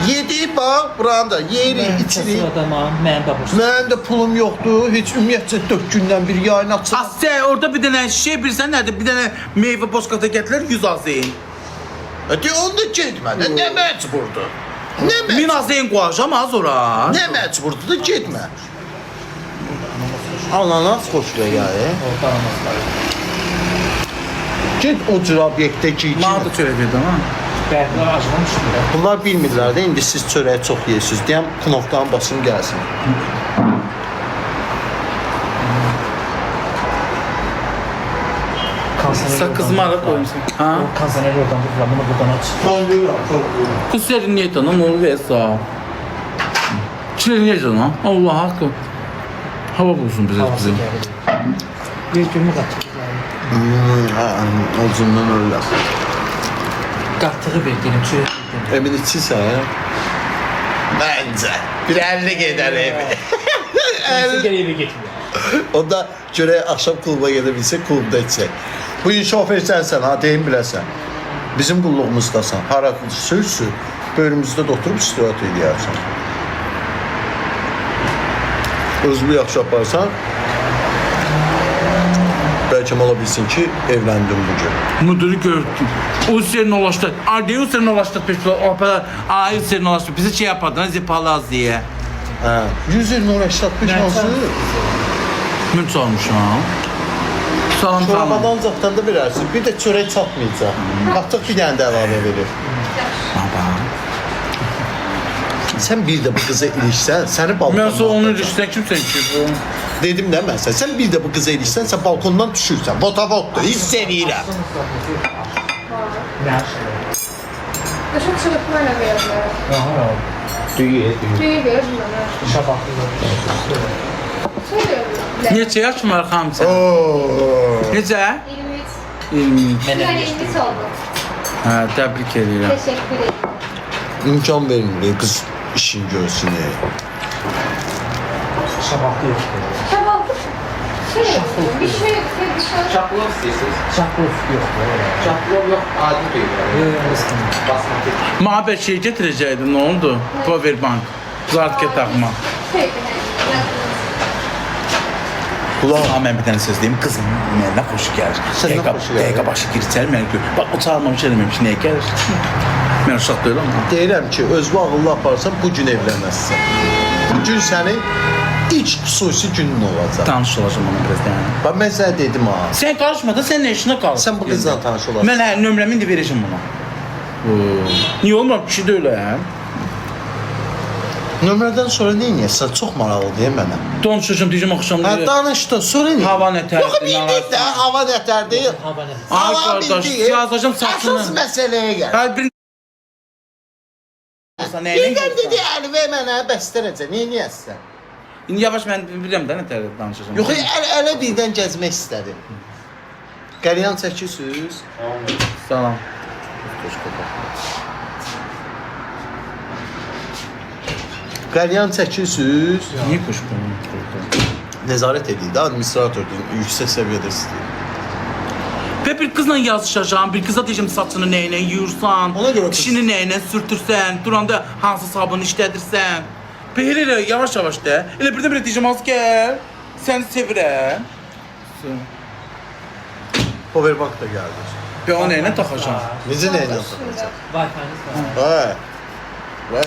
Yedi bax, buranda yeyirik, içirik. Adama, mən babuşum. Mənim də pulum yoxdur. Heç ümumiyyətcə 4 gündən bir yayın açsam. Asya orada bir dənə şey bilirsən nədir? Bir dənə meyvə boşqata gətirlər 100 azəyin. Hadi onda getmə. Nə məcburdur? Nə 1000 məcburdur? azəyin qoyacam az ora. Nə məcburdur da getmə. Ananas xoşuna gəlir. Orada anamazlar. Get o cür obyektə ki. Mənə də çörək verdin ha. Bərdə acılamışdır da. Bunlar bilmirlər də indi siz çörəyi çox yeyirsiniz. Deyəm knopkanın basım gəlsin. Sakızmarı qoymuşsun. Ha? Kansaner oradan vurdular, bunu buradan aç. Kız senin niyetin lan onu versa. Çilerin niyetin lan. Allah hakkı. Hava bulsun bize Havası bizim. geldi. Bir günü kattık. Acından öyle. Kattığı bekledim, çörek bekledim. Emin içiysə, Məncə. Bir 50 gedər evi. Neyse geri eve getmiyor. O da görək axşam kluba gedə bilsə, klubda içək. Bu gün şofer sənsən, ha, deyim biləsən. Bizim qulluğumuzdasan. Hara sür, böyrümüzdə də oturub istirahət edəyərsən. Özünü yaxşı aparsan, bəlkə ola bilsin ki, evləndim bugün. Müdürü gördüm. O senin ulaştı. Ardeyi o senin ulaştı. Opera. Ay senin ulaştı. Bizi şey yapardın. Zipalaz diye. Hə, 120 85 hansı? Münç olmuş ha. Salam salam. Çorbadan zaxdan da verərsin. Bir də çörək çatmayacaq. Artıq bir dənə də əlavə verir. Baba. Sən bir də bu qıza ilişsən, səni balkondan Ben sonra onu atacaq. iliştirən kimsən ki bu? Dedim də mən sən bir də bu qıza ilişsən, sən balkondan düşürsən. Votavotdur, hiss eləyirəm. Ne aşağıya? Başım çırpmayla verirler. Aha, düğü. Tüyü verirler. Şabaklı. Söylüyorlar. Neçə yaş var xanım sən? Oo. Necə? 23. 20. Ben Yani 50 23 oldu. Hə, təbrik edirəm. Teşekkür ederim. İmkan vermir qız işin görsün. Şabaklı yok. Tamam. Şey yapıyorum. Bir şey Çaplov istəyirsiniz? Çaklov yok. Çaplov yox, adi deyil. Basmati. Mənə bir şey gətirəcəkdim, nə oldu? Powerbank. Zartket taxma. Şey, Kulaq. Amma mən bir dənə söz deyim, qızım mənə xoş gəlir. Sənə xoş gəlir. Dəqiqə başı girəcək, mənə gör. Bax, o çağırmamış eləməmiş, nəyə gəlir? Mən uşaq deyiləm. Deyirəm ki, özünü ağıllı aparsan bu gün evlənməzsən. Bu gün sənin ilk xüsusi günün olacaq. Tanış olacağım ona biraz yəni. Bax mən sənə dedim ha. Sən qarışma da, sən nə işinə qal. Sən bu qızla tanış olarsan. Mən hə, nömrəmi indi verəcəm ona. Niyə olmur? Kişi də elə, hə? Nömrədən sonra nə edirsən? Çox maraqlıdır mənə. Danışacağım, deyəcəm axşam. Hə, danışdın, sonra nə? Hava nətərdir, Yox, bildik də, hava nətər deyil. Hava ne? Ay Hava qardaş, bildik. yazacağım saçını. Əsas məsələyə gəl. Hər bir... Birdən dedi, Əlivə mənə bəstərəcək, nə edirsən? İndi yavaş mən bilirəm də nətərdir danışacağım. Yox, ələ birdən gəzmək istədim. Qəlyan çəkirsiniz? Salam. Qəlyan çəkirsiniz? Niyə xoşbəxtəm? Nəzarət edir də, administratordur, yüksək səviyyədə istəyir. Və bir qızla yazışacağam, bir qıza deyəcəm saçını nəyinə yuyursan, Ona görə qız- dişini nəyinə sürtürsən, duranda hansı sabunu işlədirsən. Elə yavaş-yavaş da. Elə birdən-birə deyəcəm, az gəl, səni sevirəm. Powerbank da gəldi. Və o nəyinə taxacam? Necə nə ilə tapacaq? Wi-Fi'niz var. Vay.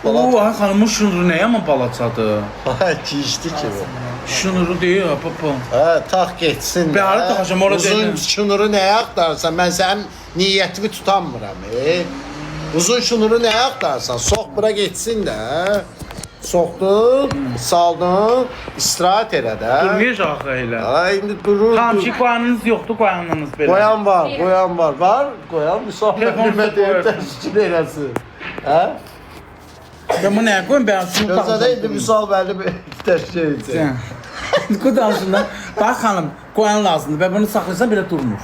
Oo, ay xanımın şunuru nəyə amma balacadır? Vay, keçdi ki bu. Şunuru deyil, papa. Hə, tax getsin. Bir ara taxacam, orada Uzun deyiləm. şunuru nəyə axtarsan? Mən sənin niyyətini tutanmıram. Uzun şunuru nəyə axtarsan? Sox bura getsin də. Soxdun, saldın, istirahət elə də. Durmayacaq axı elə. Ay, indi durur. Hamçı qoyanınız yoxdur, qoyanınız belə. Qoyan var, qoyan var. Var, qoyan müsahibə Telefon bilmə deyib qoyarsan. təşkil eləsin. Hə? Ben bunu nəyə qoyum? Ben şunu Gözədə indi müsahibəni təşkil edəcək. Bu danışından. Bax xanım, qoyan lazımdır. Və bunu saxlayırsan belə durmur.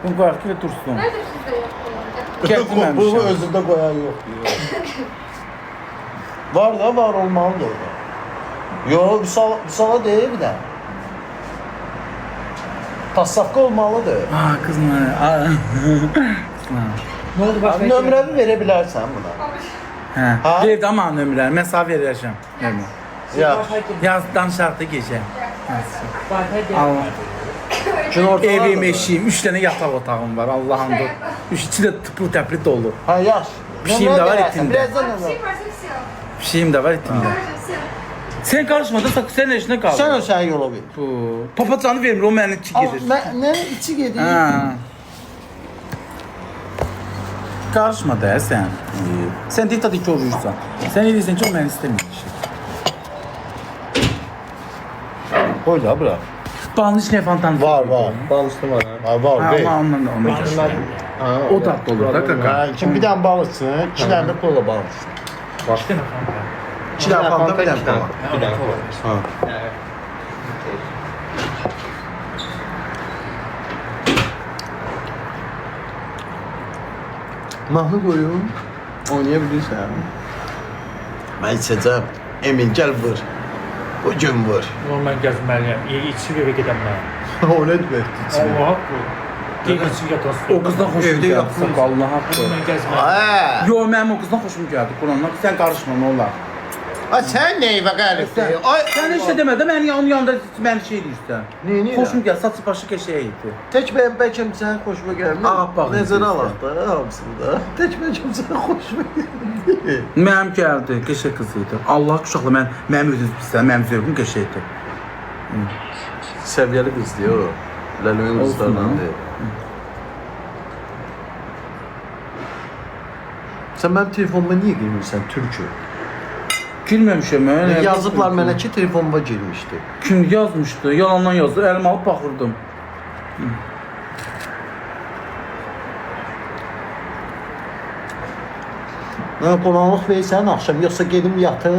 Bunu qoyaq ki və dursun. Nerede sizde yok? Gətirməmişəm. Bunu özündə qoyan yoxdur. Var da, var olmalıdır orada. Yo, Vüsala deyil bir də. Tasavka olmalıdır. Qızlar. Ne oldu başka? Nömrəni verə bilərsən buna. Hə. Ha? Ver də mənə nömrəni. Mən sənə verəcəm. Nömrə. Ya, Yaz danışaqda gecə. Allah. gün ortalar. Evim, eşiyim, 3 dənə yataq otağım var. Allahımdır. 3 də tıplı təpli dolu. Ha, yaş. Bir şeyim də var etində. Birazdan Вообще, nömrə. вообще все. Bir şeyim də var etində. Короче, все. Sən qarışma da, sən eşinə qal. Sən ölsən yola bir. Bu papacanı vermir, o mənim iki gedir. Nə içi gedir? Ha. Qarışma da sən. Sən deyir tadı ki olursan. Sən edirsən ki o məni istəmir. Qoy da bura. Balın içine fantan Var. Balışlı var ha. Var, Ha, ver. ama ondan da geçer. O da olur da kaka. Ha, kim bir dənə bal içsin, 2 dənə də kola bal içsin. Başka ne? 2 dənə fanta, bir dənə kola. Bir tane kola. Ha. Mahnı qoyun, oynaya bilirsən. Mən içəcəm. Emin, gəl vur. Bu gün vur. Normal gezmeliyim. İyi içi eve gidemem. O nə deməkdir? Allah bu. Gel içi yatasın. O kızdan xoşum Evdə gəldi. yapılır. Allah haqqı. Ben gezmeliyim. Hə. Yo, mənim o qızdan xoşum gəldi. Qurandan sən qarışma, nə olar? Ay sən neyvə qəribdir? Ay Sən heç nə demə də, mənim onun yanında məni şey deyirsən. Neyini Xoşum gəl, saçı başı qəşəng idi. Tək mən bəlkə sən xoşuma gəlmir. Ağappaq Nəzərə idi. alaq da hamısında. Tək bəlkə sən xoşuma gəlmir. Mənim gəldi, qəşəng qız idi. Allah uşaqla mənim özüm istəyirəm, mənim zövqüm qəşəngdir. Səviyyəli qızdır o. Ləlöyün qızlardan deyil. Sən mənim telefonuma niyə girmirsən, türkü? Gülməmişəm mən. Yazıblar mənə ki, telefonuma girmişdi. Kim yazmışdı? Yalandan yazdı. Əlimə alıb baxırdım. Mən qonaqlıq verirsən axşam, yoxsa gedim yatım?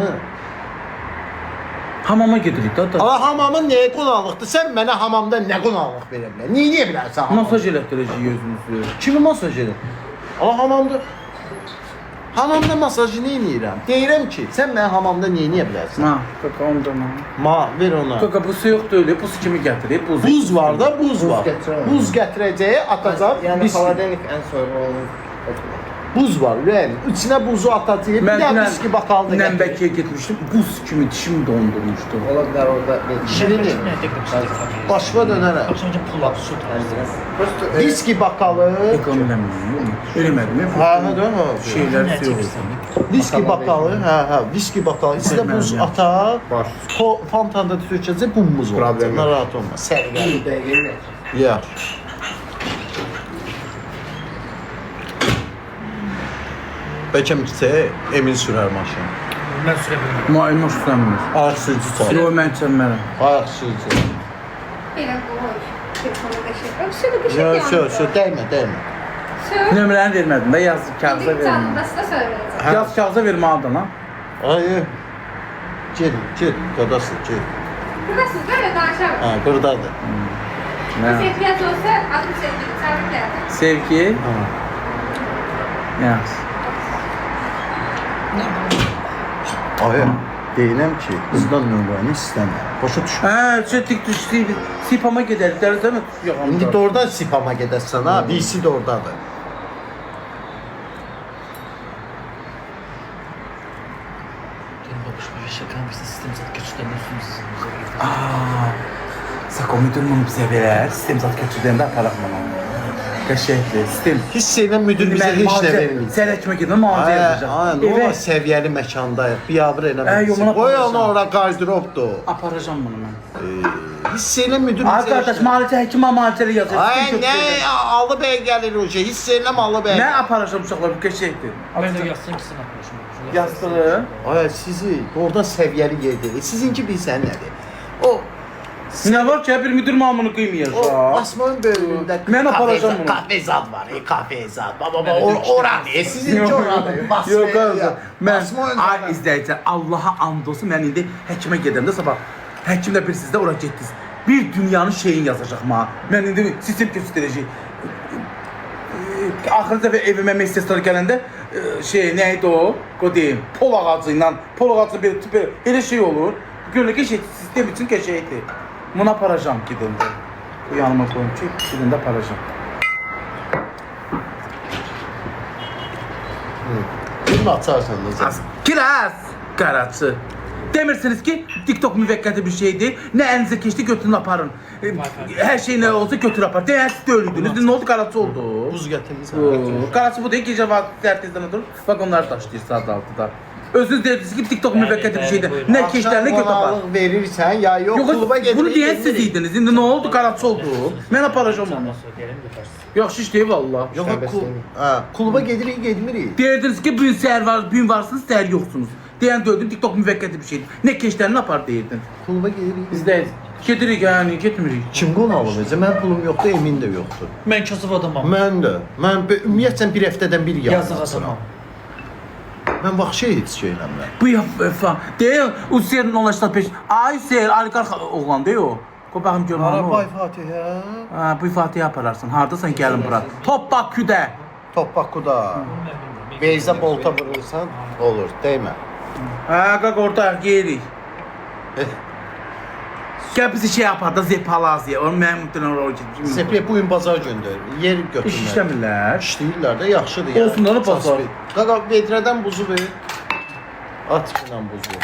Hamama gedirik da. Ala hamamın nəyə qonaqlıqdır? Sən mənə hamamda nə qonaqlıq verə bilər? Niyə bilərsən hamamda? Masaj elətdirəcək özünüzü. Kimi masaj edir? Ala hamamda masajı nə edirəm? Deyirəm ki, sən mənə hamamda nə edə bilərsən? Ha, kaka onda mı? Ver ona. Kaka bu su yoxdur öyle. Buz kimi gətirib, buz. Buz var da, buz var. gətirəm. Buz gətirəcəyi atacaq. Yəni viski. xaladenik ən sonra onun Buz var, ürəyin. İçinə buzu atacaq. Bir də viski bakalda gətirir. Nənbəkiyə getmişdim. Buz kimi dişim dondurmuşdu. ola bilər orada Şirindir. Başqa dönərəm. Akşamca pul at, su tarzı. Viski bakalı. Ekonomi eləmədim. Eləmədim. Ha, ha. Şeylər Ne yox. çekirsen? Viski bakalı, viski bakalı. İçinə buz Bilməm, atar. Baş. Fantanda tökəcək, buz var. Problem yox. Narahat olma. Səviyyəli. dəqiqə Yaxşı. Bəlkə miksə Emin sürər maşın. Ben sürebilirim. Müayinə ustanmır. Ayaq sürücü çal. Yo, mən çəmərəm. Ayaq sürücü. Bir dakika koy. Telefonu kaşık. Bak şöyle kaşık Yo, yandı. dəymə. Şöyle. Nömrəni vermədim də, yaz kağıza Dedik vermə. canlı da size söyleyeceğim. Hə. Yaz kağıza vermə adına. Ayı. Gel, qadası, gel. Burada siz böyle danışalım. Ha, buradadır. Nə? Sevgiyat olsa adım sevgili. Sen geldi. Sevgi. Ha. Yaz. Ayı. Deyirəm ki, qızdan nömrəni istəmə. Başa düş. Hə, çetik düşdü. Sipama gedərik, dərzə mi? Yox, İndi də oradan Sipama gedəsən ha, VC də oradadır. Benim babuşma ve şakam işte sistem zat kötüden üstümüzü. Sakomidir bunu bizə verər. Sistem zat köçürdəndə aparaq bunu. Qəşəngdir, sistem. Hiss edən müdür bizə heç nə vermir. Sərə kimi gedin, müalicə yazacaq. Nə olar səviyyəli məkandayıq, biabır eləmək. yoluna Qoy aparacam. onu ora qardiropdur. Aparacam bunu mən. Hiss edən müdür Ay bizə qardaş, heç nə- müalicə həkimə müalicə yazacaq. Ay sistem nə, köçürdəndə. Alı bəy gəlir o şey, hiss edən Alı bəy. Nə aparacam uşaqlar, bu qəşəngdir. Ben de yazsın ki sen atmışım. Yastığı. Ay sizi oradan səviyyəli yerdir. Sizinki bilsən nədir? O Nə var ki, bir müdür mamını qıymayacaq. O asmanın böyründə Mən aparacam bunu. Kafezad var, kafezad. Baba, oranı, sizinki oranı. Yox, qardaş. Mən Basma ay izləyicilər, Allaha and olsun, mən indi həkimə gedəndə sabah həkimlə bir sizdə ora getdiniz. Bir dünyanın şeyini yazacaq mənə. Mən indi sistem göstərəcək. axırı dəfə evimə mesajlar gələndə nə idi o? O deyim, pol ağacı ilə, pol ağacı bir elə şey olur. Görürlər ki, sistem üçün qəşəngdir. Bunu aparacam gedəndə. Bu yanıma qoyum ki, gedəndə aparacam. Bunu açarsan da sən. Kiraz qaraçı. Demirsiniz ki, TikTok müvəqqəti bir şeydir. Nə əlinizə keçdi, götürün aparın. Hər şey nə olsa götür apar. Deyən siz də ölüydünüz. Nə oldu, qaraçı oldu? Buz gətirmisən. Qaraçı bu deyil, gecə var, sərtizdən oturur. Bax, onları daşlayır saat 6-da. Özünüz deyirsiniz ki, TikTok müvəqqəti bir şeydir. Nə keçlərini götür apar. Qonaqlıq verirsən ya yox, kluba Yox, gedirik. bunu deyən siz idiniz. İndi nə oldu, qaraçı oldu. Mən aparacam onu. Yaxşı iş deyil, valla. Yox, kluba gedirik, gedmirik. Deyirdiniz ki, bu gün varsınız, səhər yoxsunuz. Deyən döydüm, TikTok müvəqqəti bir şeydir. Nə keçlərini apar deyirdin. Kluba gedirik. Bizdə gedirik, yəni, getmirik. Kim qonaqlıq verəcək? Mənim pulum yoxdur, Emin də yoxdur. Mən kasıb adamam. Mən də. Mən ümumiyyətlə bir həftədən bir Yazıq adamam. Mən vahşi heç şey eləmirəm. Bu falan. Deyil, Hüseyin 085. Ay Hüseyin, oligarx oğlan deyil o. Qoy baxım görməm o. Arabay Fatihə. Ha, bu Fatihə apararsın. Hardasan gəlin bura. Top Baküdə. Top Bakuda. Beyza bolta vurursan olur, değmə. Ha, qaq orada yeyirik. Gəl bizi şey yapar da Zepalaziyə. Onu mənim mütləq oraya getmişim. Sepiyə bu gün bazar göndərir. Yer götürmək. İş işləmirlər. İşləyirlər də, yaxşıdır ya. Olsun da ne bazar? Qaqa vedrədən buzu ver. At filan buzu.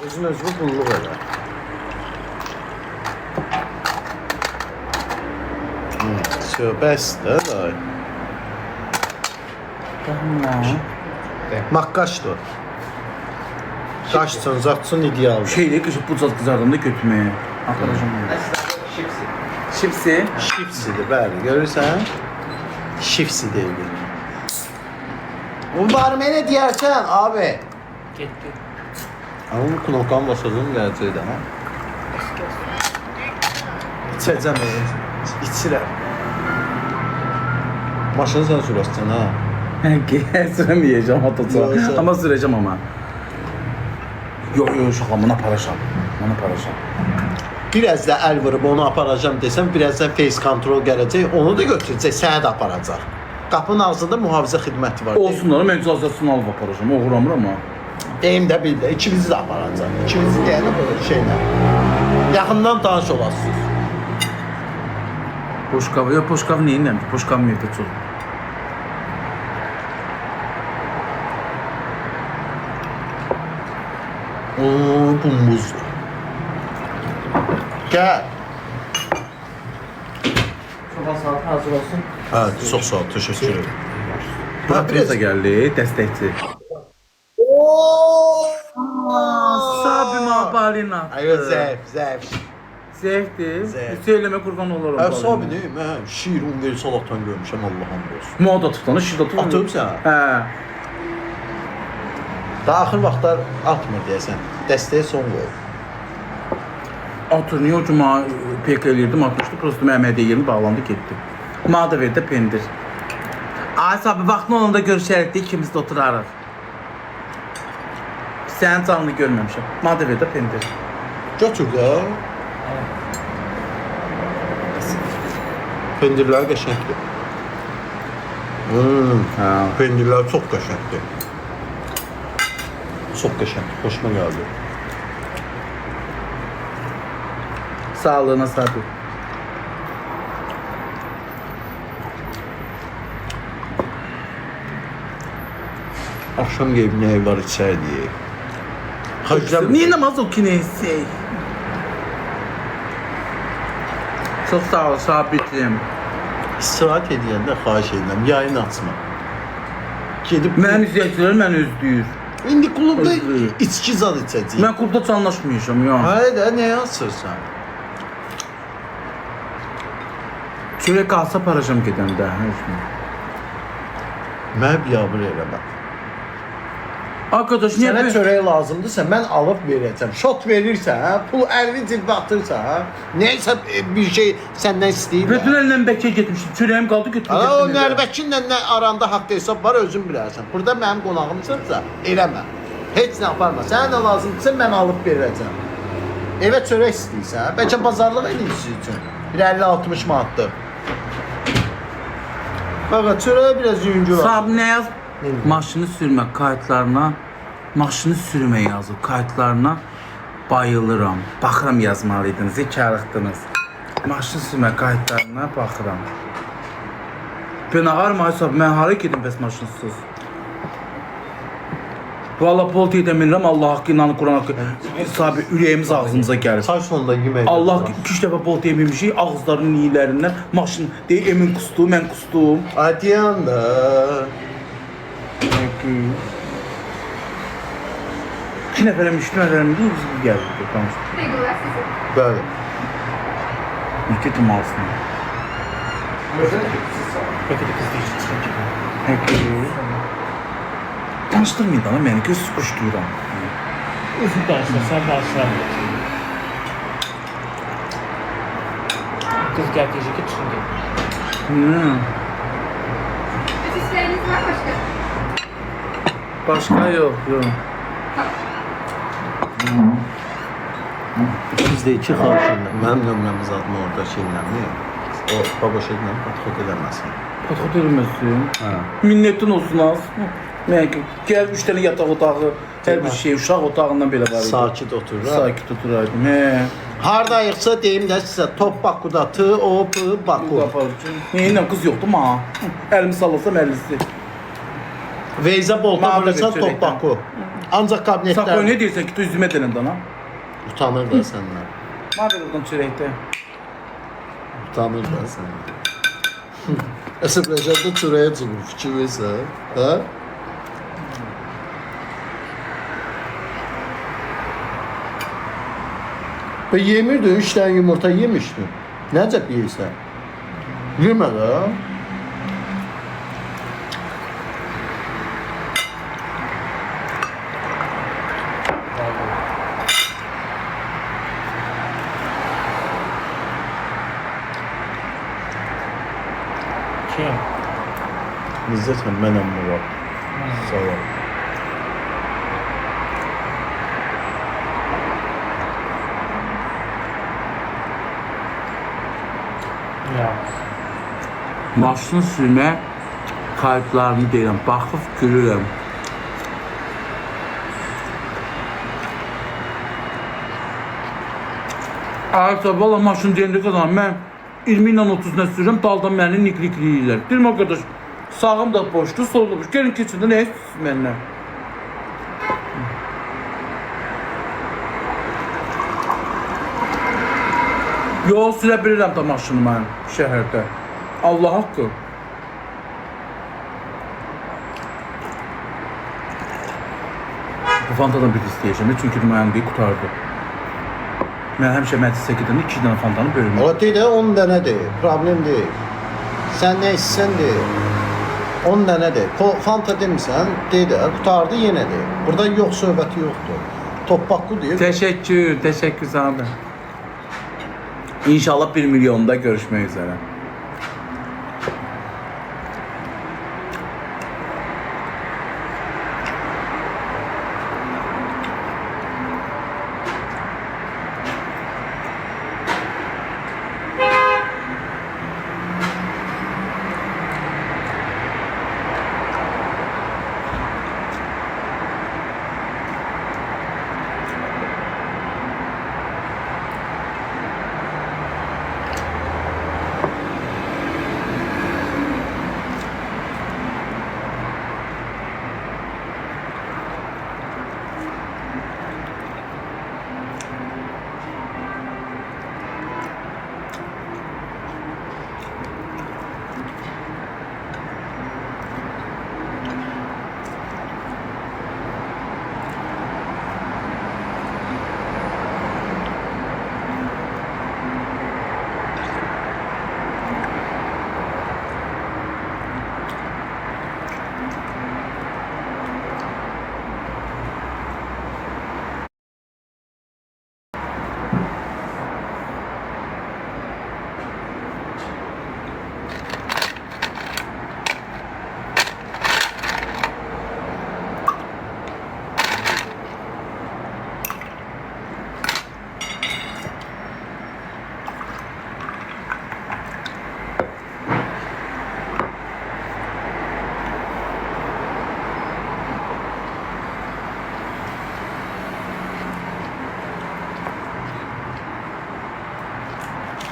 Özünü qulluq elə. Bəsdir da. Makkaşdır. Qaşsın, zatsın idealdır. Şeydə qışıb bucaq qızardığında götürməyə. Aparacam onu. Şipsi. Şipsidir, bəli, görürsən? Şipsi deyilir. Bu var mənə deyərsən, abi. Getdi. Ama bu knopkan basacağım gələcəkdə, ha? İçəcəm, içirəm. Maşını sən sürəsən, ha? Süremeyeceğim Yok, otobüse. sen- Ama süreceğim ama. Yok yok şaka buna paracağım. Buna paracağım. Biraz da əl vurub onu aparacağım desəm, birazdan face control gələcək, onu da götürəcək, sənə də aparacaq. Qapının ağzında mühafizə xidməti var. Olsun da ben cazasını alıp aparacağım. Uğramır ama. Deyim də bil də, ikimizi də aparacaq. İkimizi deyəndə böyle şeylə. Yaxından tanış olasınız. Poşkav. Ya poşkav neyin nəmdir? Poşkav mı evde çok? Oo, bumbuzdur. Gəl. Çoban saat hazır olsun. Hə, çox sağ ol, təşəkkür ederim. Patrioza geldi. Destekçi. Sabi ma balina. Ayo zəif. Zevkti. Zevk. Söyleme kurban olurum. Əsabi deyim, mən şiir ungveri salatdan görmüşəm, Allah'ım olsun. Moda tutanı, şurada tutanı. Atıb sən? He. Daha axır vaxtlar atmır deyəsən. Dəstəyə son qoy. Atır, niye o cuma pek elirdim, atmışdı. Prosto Məhəmməd yerini bağlandı, getdi. Mağda verdi pendir. Ay sabi, vaxtın olanda görüşərik deyik, ikimiz də oturarıq. Sənin canını görməmişəm. Mağda verdi pendir. Götür də. Pendirlər qəşəngdir. Hə. Pendirlər çox qəşəngdir. Çox qəşəngdir, xoşuma gəldi. Sağlığına sabi. Axşam gəlib nə var içərdik. Xərcləm. Niye namaz o ki neyse? Çok sağ ol sabitim. İstirahət edəndə xahiş edirəm, yayın açma. Gedib Mənim izləyicilərim məni özləyir. İndi klubda Özləyir. içki zad içəcəyik. Mən klubda canlaşmayacağım ya. Hayır da nəyə açırsan? Çörək qalsa paracam gedəndə. Mən biabır eləməm. Arkadaş niye Sənə ben... çörək lazımdırsa mən alıb verəcəm. Şot verirsən, hə? Pul 50 cibə atırsan, hə? Nəysə bir şey səndən istəyir. Bütün ellə Bəkəyə getmişdim. Çörəyim qaldı götürüb Ana o getdim. nərbəkinlə nə aranda haqq hesab var özün bilərsən. Burada mənim qonağımsınsa eləmə. Heç nə aparma. Sənə nə lazımdırsa mən alıb verəcəm. Evə çörək istəyirsən, bəlkə bazarlıq edirsiniz üçün. Bir 50-60 manatdır. Fakat çörəyə biraz yüngü var. Sahib nə yaz? Maşını sürmə kayıtlarına, maşını sürmə yazıb kayıtlarına bayılıram. Baxıram yazmalıydınız, zəkarıqdınız. Maşını sürmə kayıtlarına baxıram. Ben ağarım Aysab, mən hara gedim bəs maşınsız? Valla pol demirəm, Allah haqqı inanı Quran haqqı. Sahibi ürəyimiz ağzımıza gəlir. Çay sonunda yemək. Allah 2-3 dəfə pol demirmişik, ağızlarının iylərindən maşın deyir, Emin kustu, mən kustum. Adiyan da. 2 nəfərəm, 3 nəfərəm deyil, biz gəldik. Regular sizin. Bəli. Ülke tumalsın. Belki de kız değil. Çıkın ki. Peki. Tanıştırmayın bana, beni göz kuşluyuram. Özür danışma, sen danışma. Kız gel geceki çıkın ki. Ötüşleriniz var başka. Başka yok, yok. Bizdə iki xahişimlə. Mənim nömrəmiz adını orada şeylə o baba şeylə patxot eləməsin. Patxot edilməsin. Hə. Minnetin olsun az. Mənə gəl 3 dənə yataq otağı, hər bir şey, uşaq otağından belə var idi. Sakit otur. Sakit oturaydım. He. Hardayıqsa deyim də sizə top Bakuda T O P Baku. Neyinlə qız yoxdur ma? Əlimi sallasam 50'si. Veyzə bolta Məbləğ vurursan çörəkdən. top Baku. Ancaq Sakoy kabinetlər ne deyirsən ki, tu üzümə denən dana? utanır da səndən. Ma ver oradan çörəkdə. Utanır da səndən. Əsəbləşəndə çörəyə çıxır, fikir versən, hə? Və yemirdin, 3 dənə yumurta yemişdin. Nəcəb yeyirsən? Yemə də. Kim? İzzət mənəm bu var. Sağ ol. Ya. Maşın sürmə kayıtlarını deyirəm, baxıb gülürəm. Aysa valla maşın deyəndə qazanım, mən 20 ilə 30 nə sürürəm, daldan məni niklikliyirlər. Deyirəm arkadaş, sağım da boşdur, solum da boş. Gəlin keçin də nə istiyorsun məndən? Yol sürə bilirəm da maşını mən şəhərdə. Allah haqqı. Bu fantadan bir istəyəcəm, çünki mənimliyi qutardı. Mən həmişə məclisə gedəndə 2 dənə fantanı bölürəm. O deyil, 10 dənə deyil, problem deyil. Sən nə istəsən deyil. 10 dənə deyil. Fanta demisən, deyil, qutardı yenə deyil. Burada yox söhbəti yoxdur. Top Baku deyil. Təşəkkür sana da. İnşallah 1 milyonda görüşmək üzrə.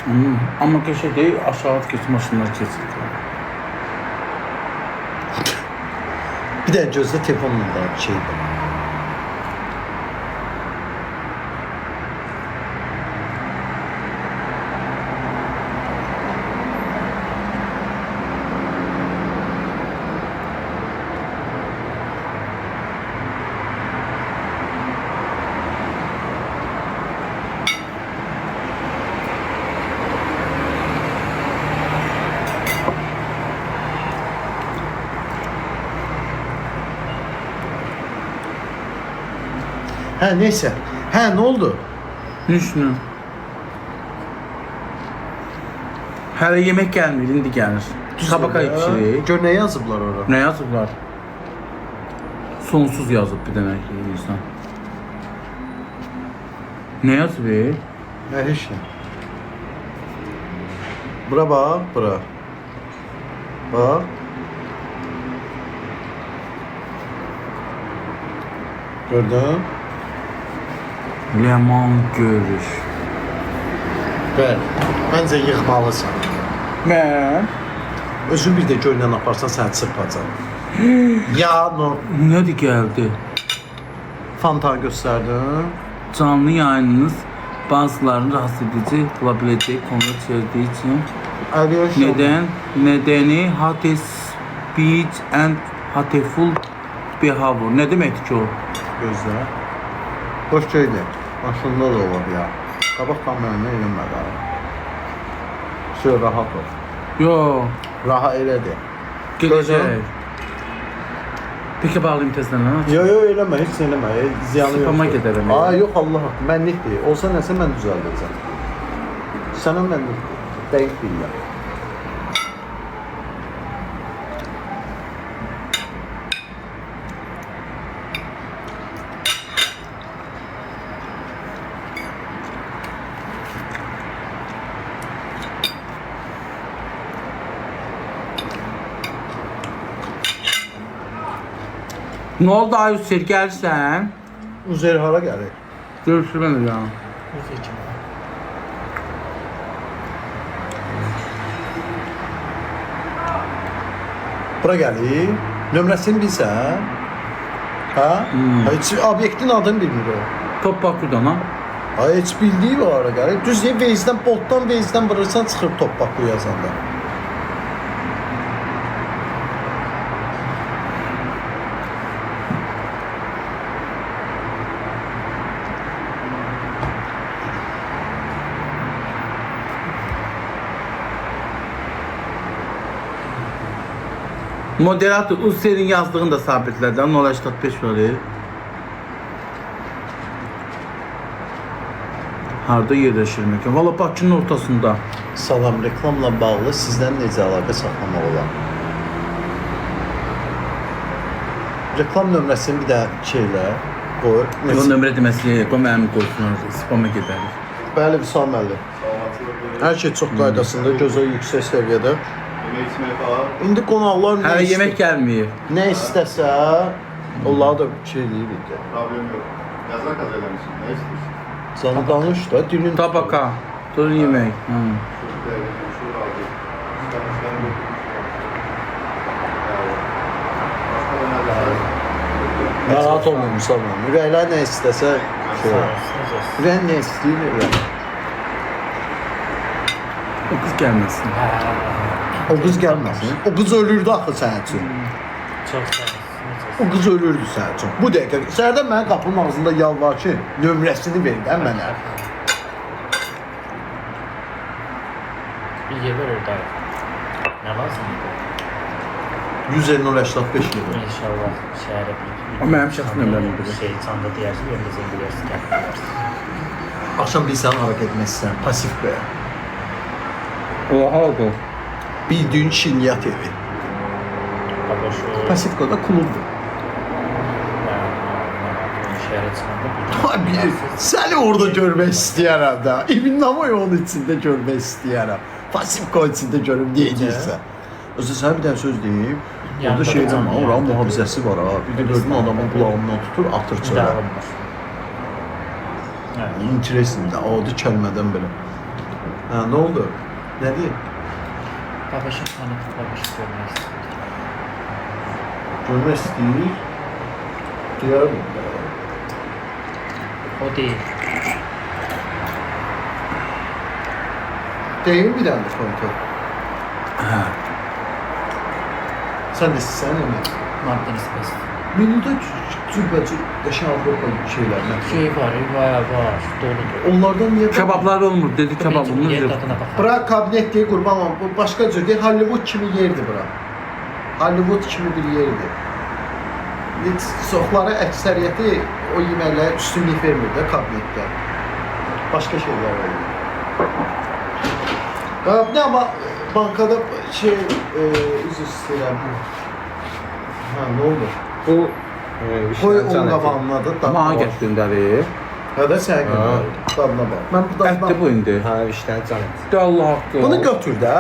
Amma qəşəng deyil, aşağı keçib maşınlar keçir. Bir də gözdə telefonla da şeydir. Hə, neysə. Hə, nə oldu? Nüşnü. Hələ yemək gəlmir, indi gəlir. Tabaka pişirik. Gör nə yazıblar ora? Nə yazıblar? Sonsuz yazıb bir dənə insan. Nə yazıb? Hə, heç nə. Bura bax, bura. Bax. Gördün? Ləman görüş. Bəli. Məncə yığmalısan. Mən? Özün bir də göllə aparsan səni çırpacaq. Ya, no. Nədir gəldi? Fantan göstərdin. Canlı yayınınız bazılarını rahatsız edici ola biləcək konuda çevirdiyi üçün nedeni hot speech and hateful behavior. Nə deməkdir ki o? Gözlə. Boş şeydir. Maşında da olur ya. Qabaq kameranı eləmədə. Şöyle rahat ol. Yo, Rahat elədir. gedəcək. Peki bağlayayım tezdən ha? Yo, eləmə, heç eləmə. Ziyanı yox. Spama gedərəm. Aa, yox, Allah haqqı. Mənlikdir. Olsa nəsə mən düzəldəcəm. Sənə mənlikdir. Dəqiq bilirəm. Nə oldu ay Hüseyin, gəlsən? Üzeri hara gəlir? Görüşürəm ya. Bura gəlir. Nömrəsini bilsən? Hə? Heç obyektin adını bilmir o. Top Bakıdan ha? Ay, heç bildiyi var ara gəlir. Düz deyib, Waze-dən, botdan Waze-dən vurursan çıxır Top Bakı yazanda. Moderator Hüseyin'in yazdığını da sabitledi. 085 var. Harda yerləşir məkan? Valla Bakının ortasında. Salam, reklamla bağlı sizdən necə əlaqə saxlamaq olar? Reklam nömrəsini bir də şeylə qoy. O nömrə deməsi, qoy mənim qoysunlar, spama gedərik. Bəli, Vüsal müəllim. Hər şey çox qaydasında, gözəl yüksək səviyyədə. Yemek içmeye falan. İndi qonaqlar Hələ yemək gəlməyib. nə istəsə, onlar da şey deyir ki. Problem yok. Yazar kazanmışsın. Ne istiyorsun? Sana danış da, dilin Tabaka, dur yemək. Şurada evlendim. Şurada aldım. İstanbul'dan götürdüm. Başka da nerede var? narahat olma Vüsal müəllim. Ürəklər nə istəsə, şey olur. Ürək nə istəyir, ürək. O qız gəlməsin. O qız gəlməsin. O qız ölürdü axı sənin üçün. Çox sağ ol. O qız ölürdü sənin üçün. Bu dəqiqə sərdən mənim qapının ağzında yalvar ki, nömrəsini ver də mənə. Bir yer var orada. Ne lazım? 185 yıl. İnşallah şehre bir. O mənim şəxsi nömrəmdir. Şey çanda diyersin, yolunuzun bilirsin. Axşam bir sən hərəkət etməsən, pasif be. Oha oldu. Bildiyin şirniyyat evi. Ama şu... Pasifiko'da klubdur. Şehre çıkanda Abi, səni orada görmək istəyərəm də. Evin namı onun içində görmək istəyərəm. Pasifiko içində görüm deyəcəksən. Özü sənə bir dənə söz deyim. Orada şeydən var, oranın mühafizəsi var ha. Bir də gördün adamın qulağından tutur, atır çölə. Evet. İnteresin də, adi kəlmədən belə. Ha, ne oldu? Ne diyeyim? Babaşım tanıdık babaşı görmək istəyir. Görmək istəyir. Duyarım. O deyil. Değil bir dənə kontör. Hə. Sən də istəyirsən mi? Maddə nisbəsi. Menüdə cürbəcür qəşəng Avropa şeylər. Şey var, bayağı var, doludur. Onlardan niyə? Kebablar olmur, dedi kebabımız Yer yox. dadına baxar. Bura kabinet deyil qurban olum. Bu başqa cür deyil. Hollywood kimi yerdir bura. Hollywood kimi bir yerdir. Çoxları əksəriyyəti o yeməklərə üstünlük vermir də kabinetdə. Başqa şeylər var. Ne ama bankada şey üzr istəyirəm. Ha, ne oldu? Bu Koy onun qabağına da dadına Mənə bax. gətirdin. Ha da sən göndər. Dadına bax. Mən bu dadına. Ətdi bu indi. Ha, işdən canım. De Allah haqqı. Bunu götür də.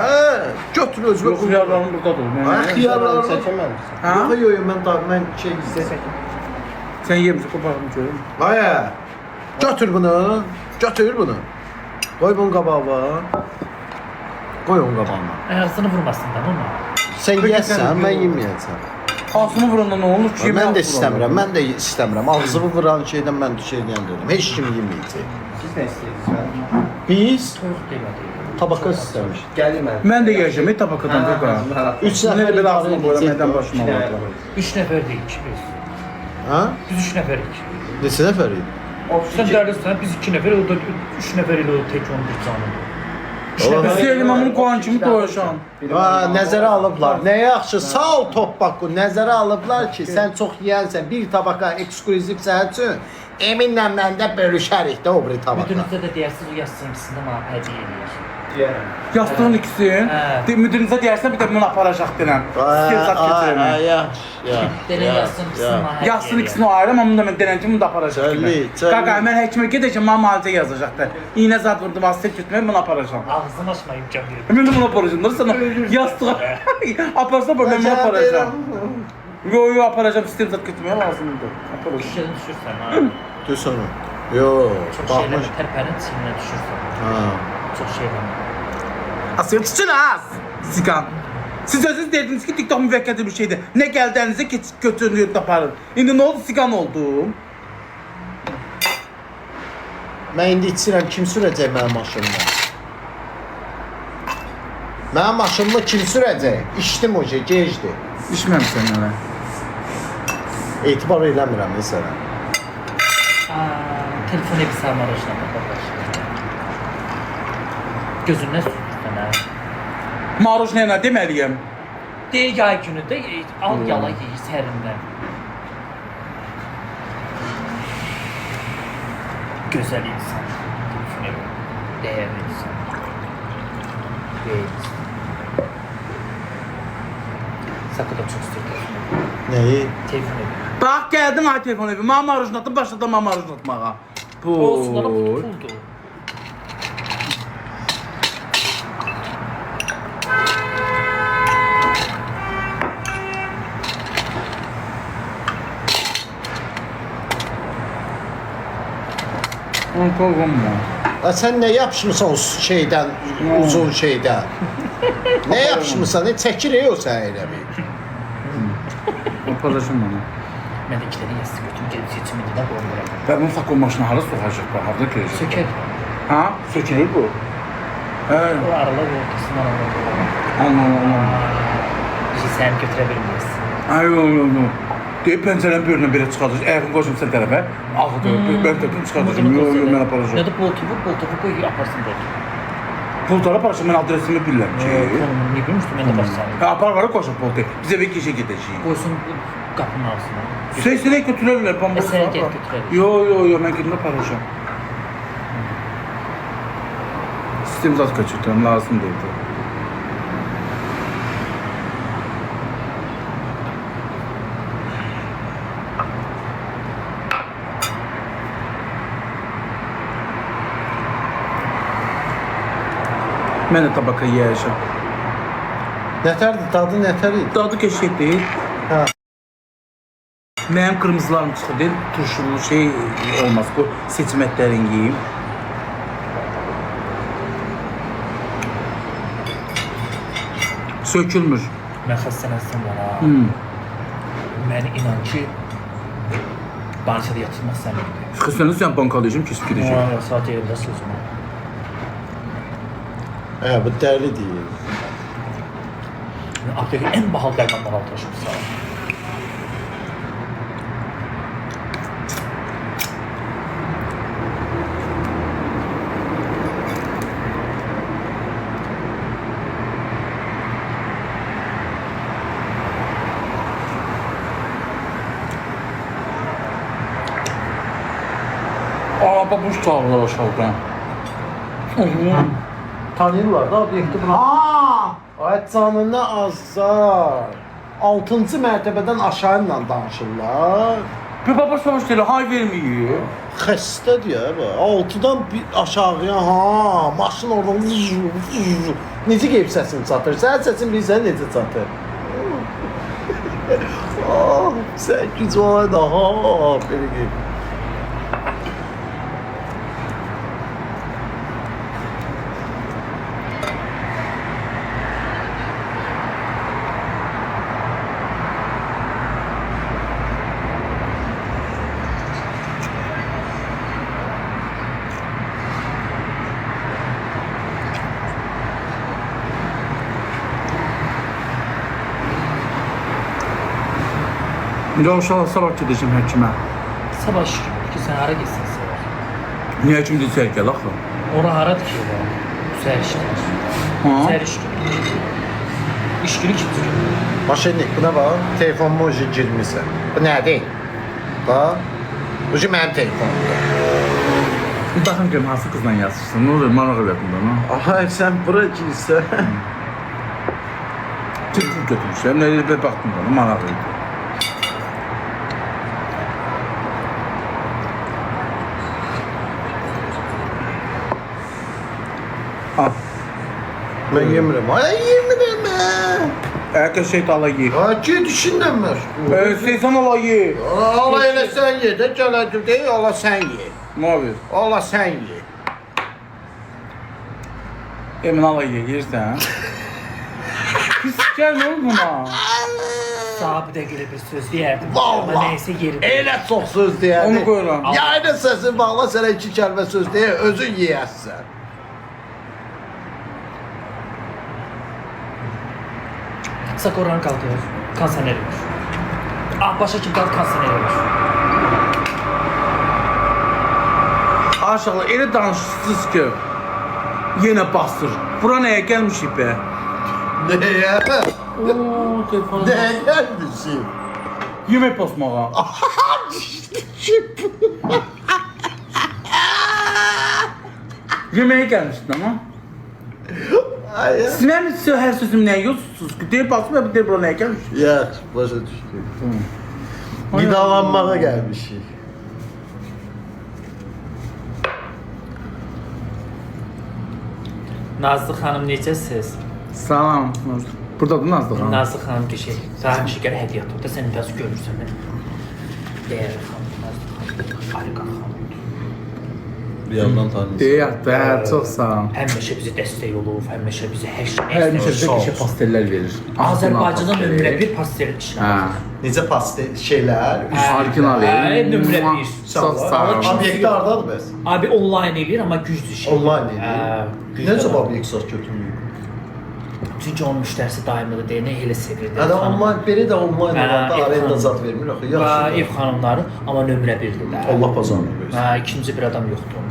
Götür özünə. Yox, xiyarlarım buradadır. Ay, xiyarlarım. Çəkəməmişsən. Ha? Yox, yox, mən mən şey istəyirəm. Sən yemişsin, qoparım görüm. Ay. Götür bunu. Götür bunu. Koy bunun qabağına. Koy onun qabağına. Ayağısını vurmasın da bunu. Sən Peki, yeyəsən, sən mən yox. yeməyəcəm. Ağzını vuranda nə olur ki? Mən də istəmirəm, mən də istəmirəm. Ağzımı vuran şeydən mən şey deyirəm. Heç kim yeməyəcək. Siz nə istəyirsiniz? Biz Toyuq demədi. tabaka istəmiş. Gəlin mən. Mən də yeyəcəm, tabakadan qoqa. 3 Mən nəfər də belə ağzını qoyuram, mədən başıma İki var. dənə. 3 nəfərdik biz. Ha? Biz 3 nəfərik. Neçə nəfər idi? Sən dərlisən, biz 2 nəfər, o da 3 nəfər ilə o tək onun bir canı. Biz Selim amını qoyan kimi qoyacam. Ha, nəzərə alıblar. Nə yaxşı, sağ ol Topbaku. Nəzərə alıblar ki, sən çox yeyənsən, bir tabaka ekskluziv sənin üçün. Eminlə məndə bölüşərik də o bir tabaka. Müdürünüzə də deyərsiniz, o yazsın ikisini mənə hədiyyə eləyir. Deyərəm. Yastığın ikisini. Hə. Müdürünüzə deyərsən bir də bunu aparacaq denən. Skerzat götürəmək. Denə yazsın ikisini mənə hədiyyə Yastığın ikisini ayıram, amma mən denən ki, bunu da aparacaq Çəlli, denən. çəlli. Qaqa, mən həkimə gedəcəm, mənə müalicə yazacaqdır. İynə zad vurdu, vasitə götürmək, bunu aparacam. Ağzını açma imkan verir. Mən də bunu aparacam. Dur sana yastığa. Aparsa ben bunu aparacam. Yo aparacam, sistem zat götürmeye lazımdır. Aparacam. Kişidən düşürsən ha. Düz sonra. Yo, Çox baxmış. şeylərlə tərpənib çininə düşürsən. Ha. Çox şeylərlə. Asıl tutun az. Sigan. Siz özünüz dediniz ki TikTok müvəkkəti bir şeydir. Ne geldi elinize götürün aparın. İndi ne oldu? Sigan oldum. Mən indi içirəm, kim sürəcək mənim maşınımı? Mənim maşınımı kim sürəcək? İçdim o şey, gecdi. İçməmişsən hələ. Etibar eləmirəm məsələn. Telefon evi sarmarajına baxar. Gözündən sürürsən hə. Maroj nə deməliyəm? Deyir yay günü də al yala yeyir sərindən. Gözəl insan. Telefon evi. Değerli insan. Değil. Sakın da çok istiyorsun. Nəyi? Telefon evi. Bax gəldim ay telefon evi. Mən marojnatı başladım mən marojnatmağa. Olsun ona puldu. Qorxma. Ha, sən nə yapışmısan o şeydən, uzun şeydən? Nə yapışmısan? Çəkir o sən elə bir. Aparacam onu. Mən də iki tane yastık götürüm gelip seçimini de boğum bırakım. Və bunun fakon maşını hara soxacaq bax, harda görəcək? Söker. Ha? Sökülür bu. Hə. O aralar ortasından aralar. Allah. İşte sen götürebilmeyiz. Ay oğlum. Deyib pəncərənin böyrünə belə çıxacaq. Əgər qoşum sən tərəfə, ağıdır. Mən tədim çıxacaqım. Yox, mən aparacam. Ya da boltuvu koy yaparsın boltuvu. Pultara aparacam, mən adresimi bilirəm ki. Konumunu ne bilmiştim ben de başlayalım. Hə, apar var qoşub pultu. Biz evə gecə gedəcəyik. Koysun kapının ağzına. Sesine götürürlər, pambıq. Sənə gəl götürərik. Yo, mən kimdə aparacam. Sistem zat kaçırtıram, lazım deyildi. Mən də tabaka yeyəcəm. Nətərdir, dadı nətər idi? Dadı keşkek deyil. Hə. Mənim qırmızılarım çıxır deyil, turşulu şey olmaz bu seçmətlərin yeyim. Sökülmür. Mən xəstələnsin var ha. Məni inan ki, banşada yatırmaq istəmirdi. Xəstələnirsən sən bankalayacağım, kesib gedəcəm. Saat yerində sözümə. Bu dəli deyil. Apteki en bahalı dərmanlar almışam. Babuş çağırırlar aşağıdan. Tanıyırlar da obyekti buna. Ay canına azar. 6-cı mərtəbədən aşağı ilə danışırlar. Bir babuş babuş deyil, hay verməyir. Xəstə deyə bu. 6-dan aşağıya maşın oradan necə qeyb səsini çatır? Sənin səsin bilirsən necə çatır? Sən güc olaydı belə qeyb. Bir uşaq sabah gedəcəm həkimə. Sabah şükür ki, sən hara getsən sabah. Niyə həkim deyir gəl axı? Ora haradır ki, ora? Səhər işləyir. Səhər iş günü. İş günü ikinci gün. Maşinlik, buna bax, telefonuma ucu girmirsən. Bu nədir? Bax, ucu mənim telefonumdur. Bir baxın görüm, hansı qızla yazışsın, nə olur, maraq elədim da, nə? Aha, sən bura girsən. Telefon götürmüşəm, nə bir baxdım da, maraq elədim. Mən yemirəm. Ay, yemirəm mən. Əgər şey ala ye. Ay, ged işinlə məşğul. Seysan ala ye. Ala elə sən ye də, gələdim deyil, ala sən ye. Nə olur? Ala sən ye. Emin ala ye, yersən. Pis gəl, nə olur buna? Sahibi də görə bir söz deyərdim. Vallahi. Amma nəysə yeri. Elə çox söz deyərdi. Onu qoyuram. Yayını səsin bağla, sənə 2 kəlmə söz deyir, özün yeyəsən. Sakoran kalkıyor. Kanser eriyor. Başa kim kalk kanser eriyor. Aşağıda elə danışırsınız ki, yenə bastır. Bura nəyə gəlmişik be? Nəyə? Ooo, telefonu. Nəyə gəlmişik? Yemək basmağa. Yeməyə gəlmişdin ama. Siz mənim hər sözüm nəyə yoxsunuz ki? Deyib basma, bir deyib bura nəyə gəlmişik? Yaxşı, başa düşdüm. Qidalanmağa gəlmişik. Nazlı xanım necəsiz? Salam. Buradadır Nazlı xanım. Nazlı xanım qəşəng. Sənə şəkər hədiyyə atdı. Sən biraz görürsən mən. Dəyərli xanım, Nazlı xanım, harika xanım. Bir yandan tanıyırsan. Deyək, çox sağ ol. Həmişə bizi dəstək olub, həmişə bizi hər şey. Həmişə bizə qəşə pastellər verir. Azərbaycanda nömrə 1 pastel işləmir. Necə pastel şeylər? Orijinal verir. Nömrə 1. Çox sağ ol. Obyekti hardadır bəs? Abi online eləyir, amma güclü şey. Online eləyir. Necə bu obyekt sat götürməyib? Çünki onun müştərisi daimidir deyə nə elə sevirdi. Hələ online, belə də online olanda arenda zat vermir axı. Yaxşı. Ev xanımları, amma nömrə 1-dir də. Allah bazarını versin. İkinci bir adam yoxdur.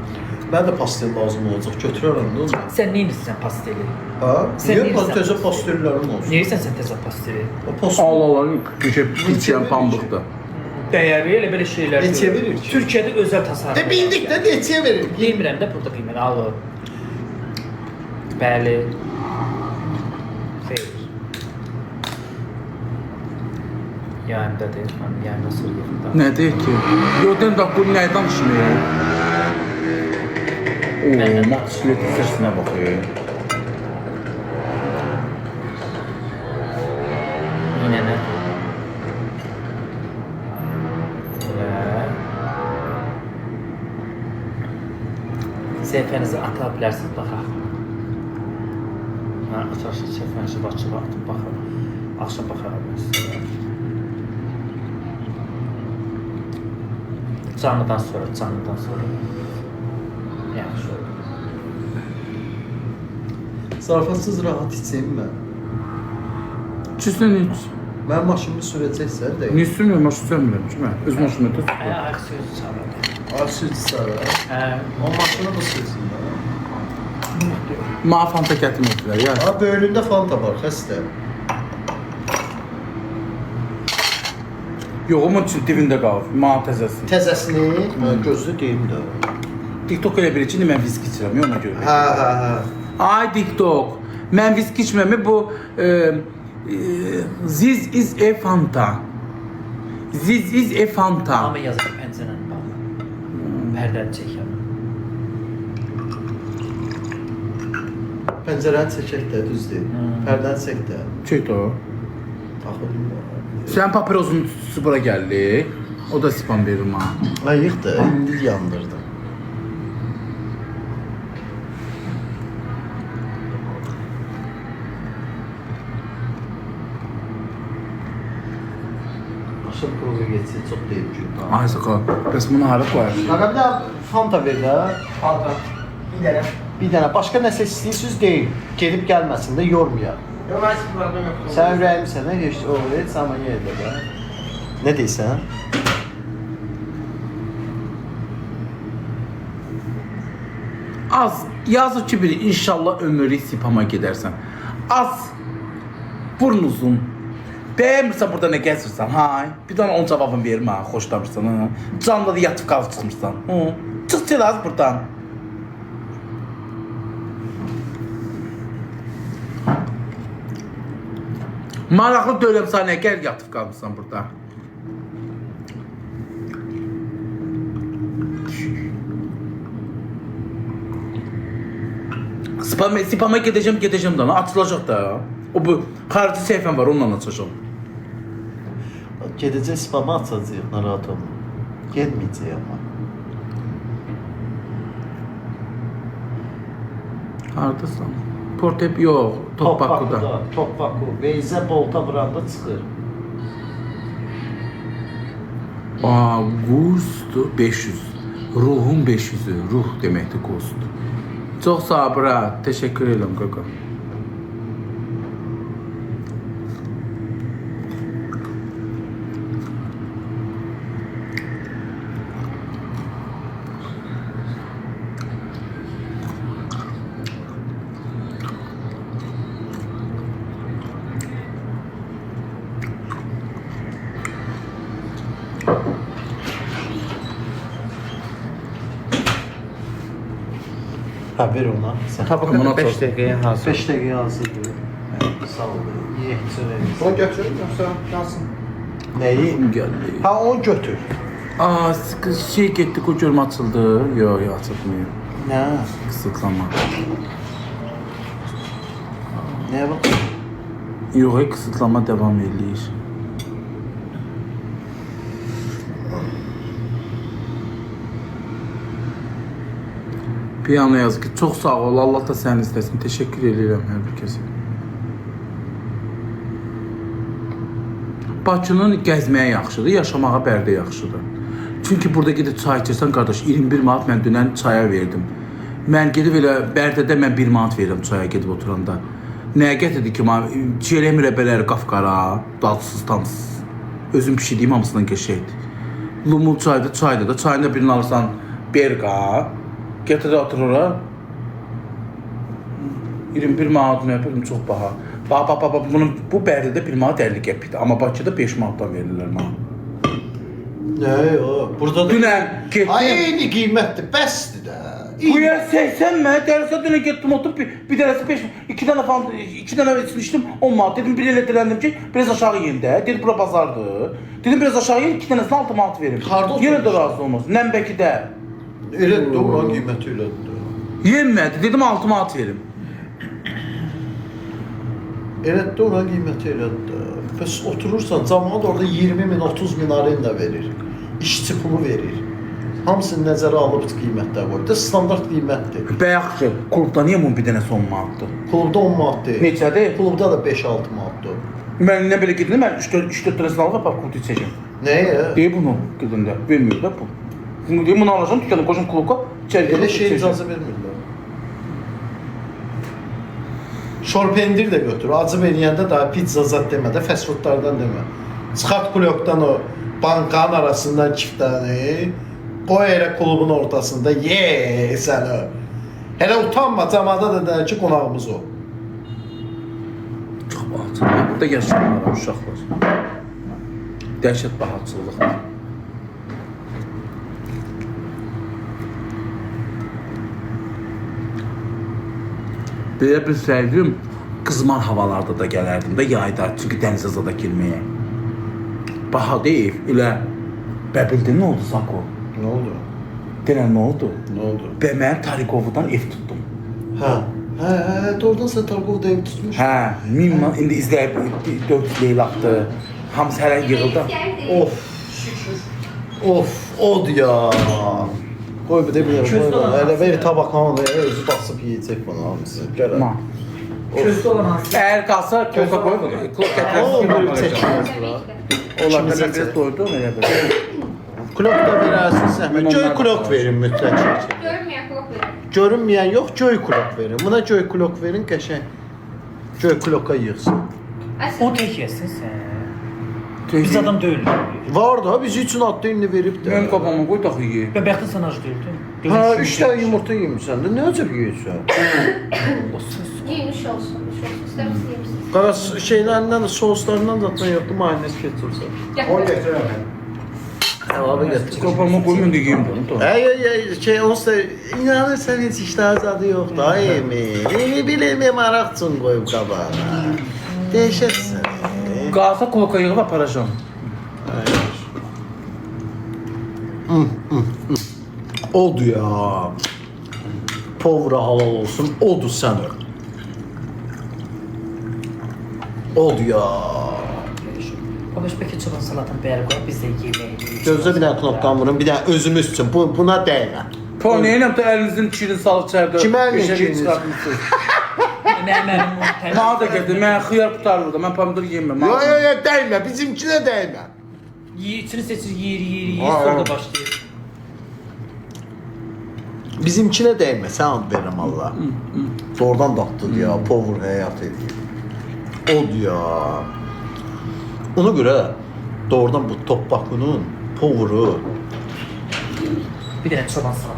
Mən də pastel lazım olacaq. Götürərəm də onu. Sən nə edirsən pasteli? Ha? Sən Niyə deyirsən? təzə pastellərim olsun? Nə edirsən sən təzə pasteli? O pastel. Allah qəşə piçən pambıqdır. Dəyərli elə belə şeylər. Neçəyə verir ki? Türkiyədə özəl təsərrüf. Bildik də neçəyə verir? Demirəm də burada qiymət alır. Bəli. Xeyr. Yayımdadır, yəni nasıl yerində? Nə deyək ki? Yoxdan da bu nəyə danışmıyor? Ooo, motosikletin səsinə baxıyor. Yine nə? Səhifənizi ata bilərsiniz, baxaq. açarsın, çəfənsi başçılı atıb baxar. Axşam baxaram mən sizə. Canlıdan sonra. Yaxşı oldu. Zarafatsız rahat içeyim mən. Çüsün iç. Mən maşınımı sürəcəksə də. Ne sürmüyor? Maşın sürmüyorum. Kim? Öz maşını tut. Ayaq sözü çağırdı. Açıcı sarı. O maşını mı sürsün mən? Mağa fanta gətirmədilər ya. Ha, böyründə fanta var, xəstə. Yox, onun üçün dibində qalır. Mağa təzəsi. Təzəsini gözlü deyim də. TikTok elə bilir ki, mən viski içirəm, ona görə. Hə. Ay TikTok. Mən viski içməmi bu This is a Fanta. This is a Fanta. Amma yazır pəncərəni bağlı. Pərdəni çəkəm. Pəncərəni çəkək də, düzdür. Pərdəni çək də. Çək o. Taxılım. Sən papirozun tutusu bura gəldi. O da spam verir mənə. Ayıq da, indi yandırdım. Aşağı proza geçsin, çok deyib ki. Ay saqa. Bəs bunu hara qoyar? Qaqa bir daha Fanta ver də. Fanta. Bir dənə. Başqa nəsə istəyirsiniz deyin. Gedib gəlməsin də yormayaq. Sən ürəyim sənə heç o heç zaman yerdə də. Nə deyirsən? Az. Yazır ki biri inşallah ömürlük spama gedərsən. Az. Burun uzun. Bəyəmirsən burada nə gəzirsən, hay? Bir dənə onun cavabını verir mənə, xoşlamırsan, ha? Canla da yatıb qalıb çıxmırsan, hı? Çıx az buradan. Maraqlı döləm sənə, gəl yatıb qalmışsan burada. Spama gedəcəm da, açılacaq da. O bu xarici səhifəm var, onunla açacağım. Gedəcək spamı açacaq, narahat olma. Gedməyəcək amma. Haradasan? Portep yox, Topbakuda. Topbaku. Veyzə bolta vuranda çıxır. Augusto 500. Ruhun 500'ü. Ruh deməkdir Ghost. Çox sağ ol, bra. Təşəkkür edirəm, qaqa. Ha, ver ona. Sən. Tabaqada 5 dəqiqəyə hazır. 5 dəqiqə hazırdır. Sağ ol. Yeyək çörəyi. O götürün yoksa kalsın. Nəyi? Gəldi. Ha, onu götür. Şey getdik, o görmə açıldı. Yox, açılmıyor. Nə? Qısıtlama. Nəyə bax? Yox, qısıtlama devam edir. Piyano yazı ki, çox sağ ol, Allah da səni istəsin. Təşəkkür edirəm hər bir kəsə. Bakının gəzməyə yaxşıdır, yaşamağa Bərdə yaxşıdır. Çünki burada gedib çay içirsən, qardaş, 21 manat mən dünən çaya verdim. Mən gedib elə Bərdədə mən 1 manat verirəm çaya gedib oturanda. Nəyə gətirdi ki, çiyələk mürəbbələri qafqara, dadsız, tamsız. Özüm pişirdiyim hamısından qəşəkdir. Lumul çayda, çayda da, çayında birini alırsan berqa, gətirə atır ora. 21 manat nə yapıyorum, çox baha. Bu Bərdədə 1 manat 50 qəpikdir, amma Bakıda 5 manatdan verirlər mənə. Nə, o, burada da... Dünən getdim. Ay, eyni qiymətdir, bəsdir də. Bu yer 80 mənə, dərsə dünən getdim, oturub bir dərəsi 5 manat, 2 dənə falan, 2 dənə içmişdim 10 manat. Dedim, bir elə diləndim ki, biraz aşağı yeyin də. Dedim, bura bazardır. Dedim, biraz aşağı yeyin, 2 dənəsini 6 manat verim. Harda yenə də oturmuşsun? razı olmaz. Nəmbəkidə. Elədir, oran qiyməti elədir. Yemədi, dedim 6 manat verim. Elədir, oran qiyməti elədir. Bəs oturursan, cəmaat orada 20 min, 30 min arenda verir. İşçi pulu verir. Hamısını nəzərə alıb qiymətlər qoydu. Standart qiymətdir. Bə yaxşı, klubda niyə bunun bir dənə son manatdır? Klubda 10 manatdır. Neçədir? Klubda da 5-6 manatdır. Mən nə belə gedim, mən 3-4 dənəsini alıb klubda içəcəm. Nəyə? Deyir bunu gedəndə, vermir də bu. Bunu deyir, bunu alacağam, dükkana qoşum klubda, içəri Elə şey icazə vermirlər. Şorpendir də götür. Acı verəndə daha pizza zat demədə, fast foodlardan demə. Çıxart kulokdan o bankanın arasından 2 dənə, qoy elə klubun ortasında, ye səni. Hələ utanma, camada da deyir ki, qonağımız o. Çox bahatçılıqlar, burada yaşayırlar uşaqlar. Dəhşət bahatçılıqlar. Belə bilsəydim, qızmar havalarda da gələrdim də yayda, çünki dənizə zada girməyə. Baha deyil, elə bəbildin nə oldu Sako? Nə oldu? Denən nə oldu? Nə oldu? Mən Tarikovudan ev tutdum. Hə, doğrudan sən Tarkovda ev tutmuş. Hə, 1000 man, indi izləyib 400 leylaqdır. Hamısı hələ yığıldı. Of, od ya. Qoy bir də bilirəm, qoy. Elə ver tabaqlarını, özü basıb yeyəcək bunu hamısı. Gələ. Ma. Közde olan hansı? Əgər qalsa, koka qoy bunu. Klok O, böyle gətirəsin. çəkilməz bura. Onlar İkimiz da içək. biraz doydum elə belə. Klok da verərsin zəhmət. Göy klok verin mütləq. Görmüyor kulak verin. Görünməyən yox, göy klok verin. Buna göy klok verin, qəşəng. Göy kloka yığsın. O tek yesin sen. Biz adam değiliz. Var da, biz üçün adlı indi verib də. Mənim qabağıma qoy daxı ye. Bebekli sen acı değildin. Ha, 3 dənə yumurta yemişsən də, nə acaba yeyirsən? Giymiş olsun. İster misin yemişsin? Qara şeylərindən də, soslarından da yoxdur, mayonez keçirsən. O getiremem. Əlavə gətir. Qabağıma qoy, mən də yeyim bunu. Şey, onsuz da inanırsan heç iştahı zadı yoxdur. Ay emi, bilimi maraq üçün qoyub qabağa. Dəhşətsən. Qalsa kloka yığıb aparacağam. Od ya. Povra halal olsun, odu sənə. Od ya. Babaş peki çıkan salatın beyler koy biz de yemeği. Gözlə bir dənə knopkan vurun, bir dənə özümüz üçün. Buna dəymə. Po, neyinəm də əlinizin çirini salıb çərdə. Kimə əlin Beşəliyi çirini? çıxartmışsınız. Ne benim o Mənə da gəldi, mən xiyar qutarır burada, mən pomidor yeməm. Yo, dəymə, bizimkinə dəymə. İçini seçir yer Aa. sonra başlayır. Bizimkinə dəymə, sən and verirəm Allah. Doğrudan datdır ya, povur həyat edir. Od ya. Ona görə doğrudan bu topbakının povuru. Bir tane çoban salat.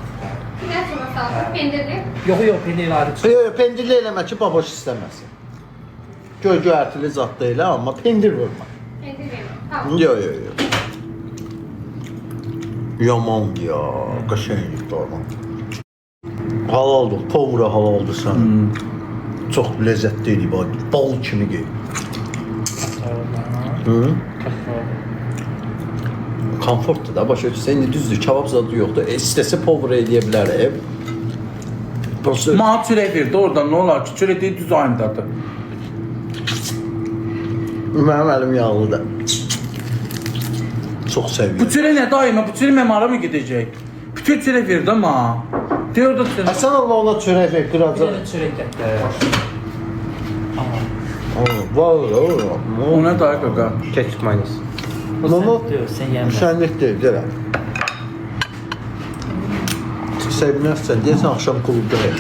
Bir de sonra salata. Pendirli. Yok peynir ayrı çık. Pendirli eləmə ki, baboş istəməsin. Göy ərtili zat da elə, amma pendir vurma. Pendir verin. Tamam. Yo. Yaman ya, qəşənglik doğrudan. Halaldır, povura halaldır sən. Çox ləzzətli idi, bal kimi qey. Hı? Komfortdur da, başa düşsən, indi düzdür, kebab zadı yoxdur. İstəsə povura eləyə bilər ev. Mənə çörək verdi, oradan nə olar ki, çörək deyil, düz aynıdadır. Mənim əlim yağlıdır. Çox Bu seviyorum. çörək nə daima, bu çörək mənim ara mı gedəcək? Bütün çörək verdi ama. Deyir orada çörək. Sən Allah ona çörək ver, Bir qıracaq. tane çörek de. Var. O nə dayı qaqa? Ketçup mayonez. Mama, Sen yemez. şənlik deyil, gələ. Sevinərsən, deyəsən axşam klubda hep.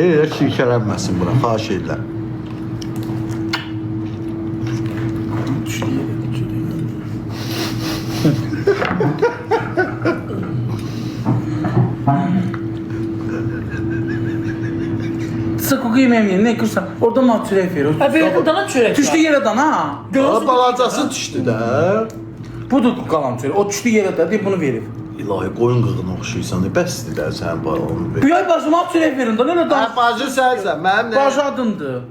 Elə şirkələnməsin bura, xahiş edirəm. Sıkı yemeğim ne kırsan, orada mı çörək verir? Ha böyle dana çörek. Düşdü yerə dan ha. Aa, balacası düşdü də. Budur qalan çörək. O düşdü yerə də, deyib bunu verib. İlahi, qoyun qığına oxşuysan, bəsdir də sən balonu ver. Bu yay bacıma çörək verin də, nə dan? Bacı sənsən, mənim nə? Bacı adındır.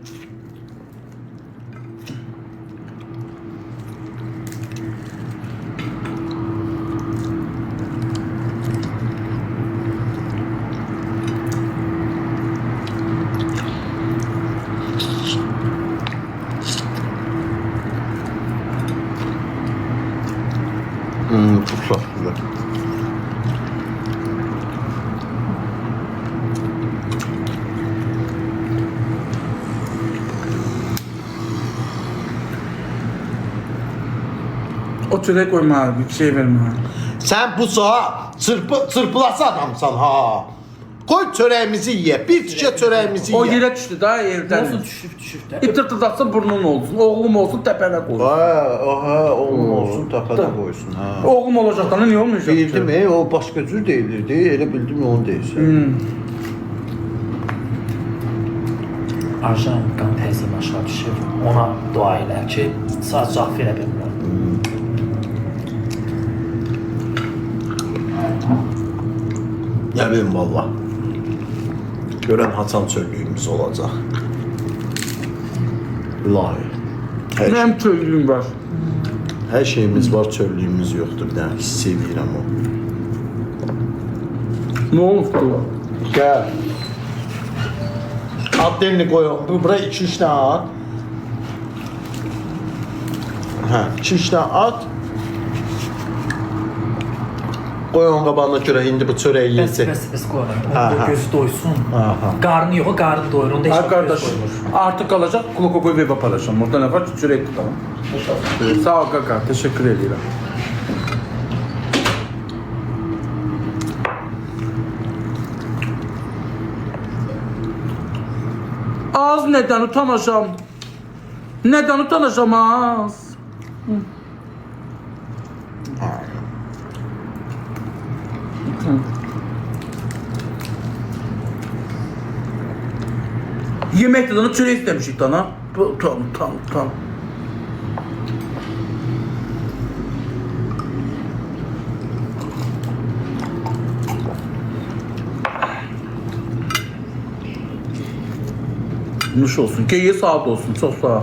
Çok tatlı. O çörək qoyma, bir şey vermə. Sen bu sağa çırpılası adamsan ha. Koy çöreğimizi ye. Bir tüke çöreğimizi O ye. yerə düşdü da evdən. Olsun düşüb də. İtirtidatsa burnun olsun, oğlum olsun təpənə qoy. Ha, oğlum olsun tepede koysun ha. Oğlum olacaq da niyə olmayacaq? Bildim o başka cür deyilirdi. Elə bildim onu deyirsən. Arjan qan təzyiqi aşağı düşür. Ona dua elə ki, sadəcə cavab verə bilmirəm. Ne bileyim valla. Gören Hasan çöllüğümüz olacak. Lahi. Mənim çöllüyüm var. Her şeyimiz var, çöllüğümüz yoktur. Bir dənə hiss edirəm o. Nə olubdu? Gel. At demini koyun. Buraya 2-3 tane at. Ha, 2-3 tane at. Qoy onun qabağına görə indi bu çörəyi yeyəcək. Bəs qoyuram. Aha. Onun gözü doysun. Aha. Qarnı yox, qarnı doyur. Onda heç Ay vaxt qardaş, göz doymur. artıq qalacaq, kloko qoy və paylaşam. Orada nə var? Çörək tutalım. Sağ ol qaqa, təşəkkür edirəm. Az nədən utanacam? Nədən utanacam az? Yeməkdə dana çörək istəmişik dana. Tam. Nuş olsun. Geyi saat olsun. Çok sağ ol.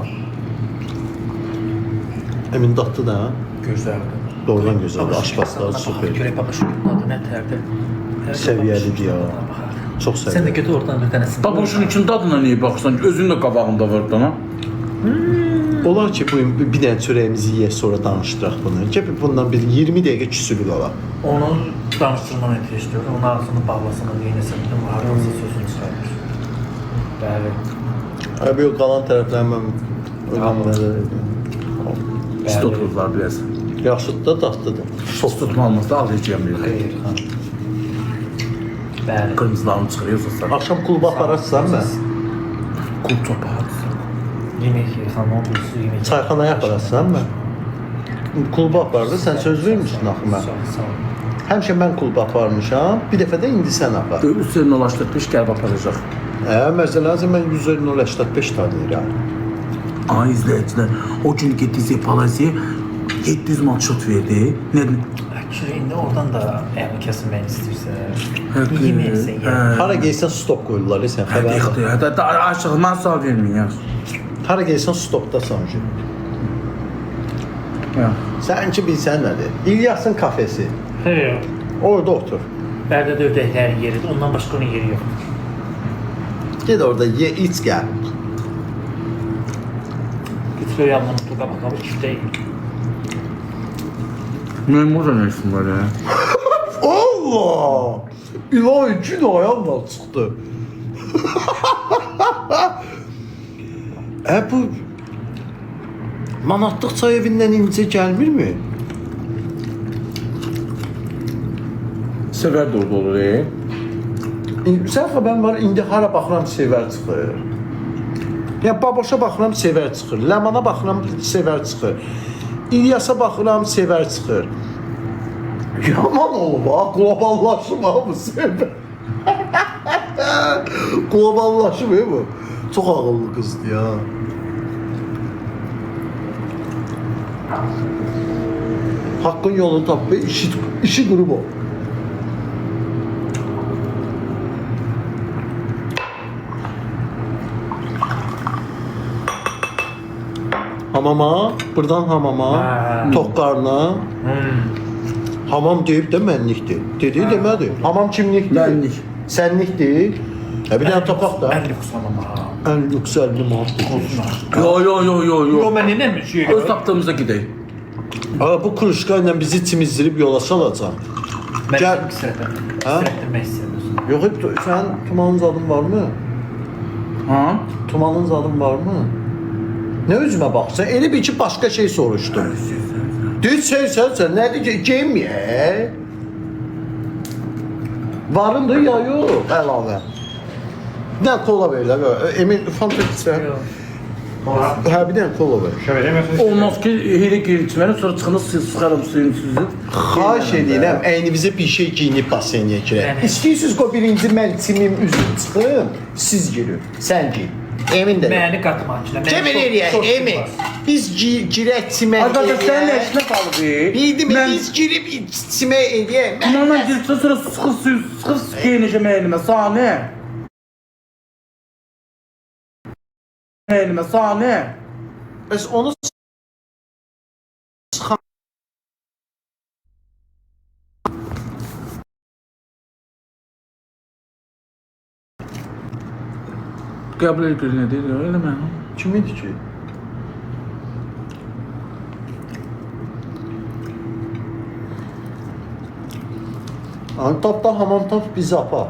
Emin datdı da. Gözəldir. Doğrudan gözəldir. Aşpazları süper. Görək babaşı adı nə tərdir? Səviyyəlidir ya. Çox Sən də səviyyəli. götür oradan bir dənəsini. Babuşun içində adına niyə baxsan? Özünün də qabağında var dana. Olar ki, bir dənə çörəyimizi yeyək, sonra danışdıraq bunu. Ki, bundan bir 20 dəqiqə küsülük ala. Onun danışdırmanı etmişdir. Onun ağzını bağlasın, yeynəsin. Harası sözünü çıxarır. Bəli. Abi o qalan tərəflərini mən öyrənməli. Pis otururlar biraz. Yaxşıdır da, dadlıdır. Sos tutmalmaz da al yiyeceğim bir. Xeyr, xan. Bəli. Kırmızılarını çıxırıyorsa sən. Axşam kluba apararsan mən. Kul toparız. Yemək yeyir, xan. Onun birisi yemək. Çayxanaya apararsan mən. Kluba apardı, sən söz vermişsin axı mən. Sağ ol. Həmişə mən kluba aparmışam, bir dəfə də indi sən apar. Üstlerine ulaştırmış gəlb aparacaq. Məsələn, mən 100.85 tanıyıram. Ay izləyicilər, o gün getdiyiniz Palaziyə 700 manat şut verdi. Nə? Fikir indi oradan da əyami kəsilməyini istəyirsə, Hə, yeməyəsən hə. yəni. Hara gəlsən stop qoyurlar, sən xəbər. Hadi, aşağı mən sağ verməyin. Hara gəlsən stopdasan ki. Ya. Sənki bilsən nədir? İlyasın kafesi. Xeyr. Orada otur. Bərdə dövdəklərin yeridir, ondan başqa onun yeri yox. Ged orada ye, iç gəl. Götürüyor yanına tuqa bakalım, çiftə Mənim orada nə işim var ya? Allah! İlahi gün ayağımla çıxdı. Bu manatlıq çay evindən incə gəlmirmi? Sevər də orada olur, Sən xəbərin var, indi hara baxıram sevər çıxır. Yəni baboşa baxıram sevər çıxır. Ləmana baxıram sevər çıxır. İlyasa baxıram sevər çıxır. Yaman olub ha, qloballaşım ha bu sevər. Qloballaşım bu. Çox ağıllı qızdır ya. Haqqın yolunu tapıb işi qurub o. Hamama, buradan hamama, Hə. tok qarna. Hamam deyib də mənlikdir. Dedi demədi. Hamam kimlikdir? Mənlik. Sənlikdir. Bir dənə tapaq da. 50 kusamama. Ən lüks 50 manat. Yo. Yo, mən nənəm şey. Öz tapdığımıza gidək. Aa, bu kruşka ilə bizi çimizdirib yola salacaq. Ben Gel. Ha? Sürətdirmək istəyirmiyorsun. Yox, sən tumanın zadın varmı? Ha? Tumanın zadın varmı? Ne özüme baksan? Elə bir ki başka şey soruşdum. Düz sen nədir ki? Geymiyə. Varındır ya yox? Əlavə. Bir dənə kola verirlər. Emin Fanta içsən. Hə, bir dənə kola ver. Olmaz ki, hili girişməni sonra çıxınız siz sıxarım suyun sizi. Xahiş edirəm, əynivizə bir şey giyinib baseniyə girək. Evet. İstəyirsiniz qoy birinci mən çimim üzüm çıxım, siz girin, sən giyin. Emin də. Məni qatmaq üçün. Cəmil eləyək, Emin. Biz girək çimə Arkadaş sen ne işine kaldı? Bildim, biz girib çimə eləyək. Bunlarla girişten sonra sıkı suyu, sıkı su giyineceğim elime, sahne. Elime, sahne. Bəs onu Qəbul edir ne deyir, öyle mi? kim idi ki? Tap da hamam tap bizi apar.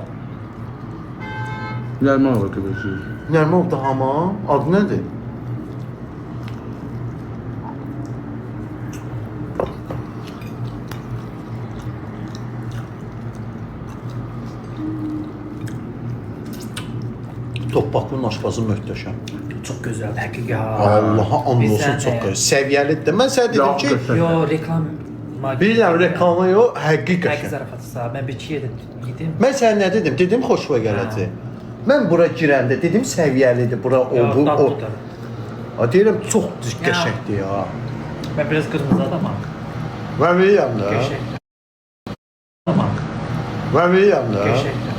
Gəlmə olur ki, bir şey. Nərmov da hamam, adı nədir? Topbaqlının aşpazı möhtəşəm. Çox gözəl, həqiqi ha. Allaha and Bir olsun sənə- çox gözəl. Səviyyəlidir. Mən sənə dedim ki, Yox, Yo, reklam. bilirəm reklama yox, həqiqi Həqiqi qəşəng. zarafatı. Ben bir iki yerdə yedim. Mən sənə nə dedim? Dedim xoşuma gələcək. Mən bura girəndə dedim səviyyəlidir. Bura o Yo, bu o. dadlıdır. Ha deyirəm çox qəşəngdir ya. Ben biraz kırmızı adamım. Mən bilirəm də. Gerçekten. Tamam. Mən bilirəm də. Gerçekten.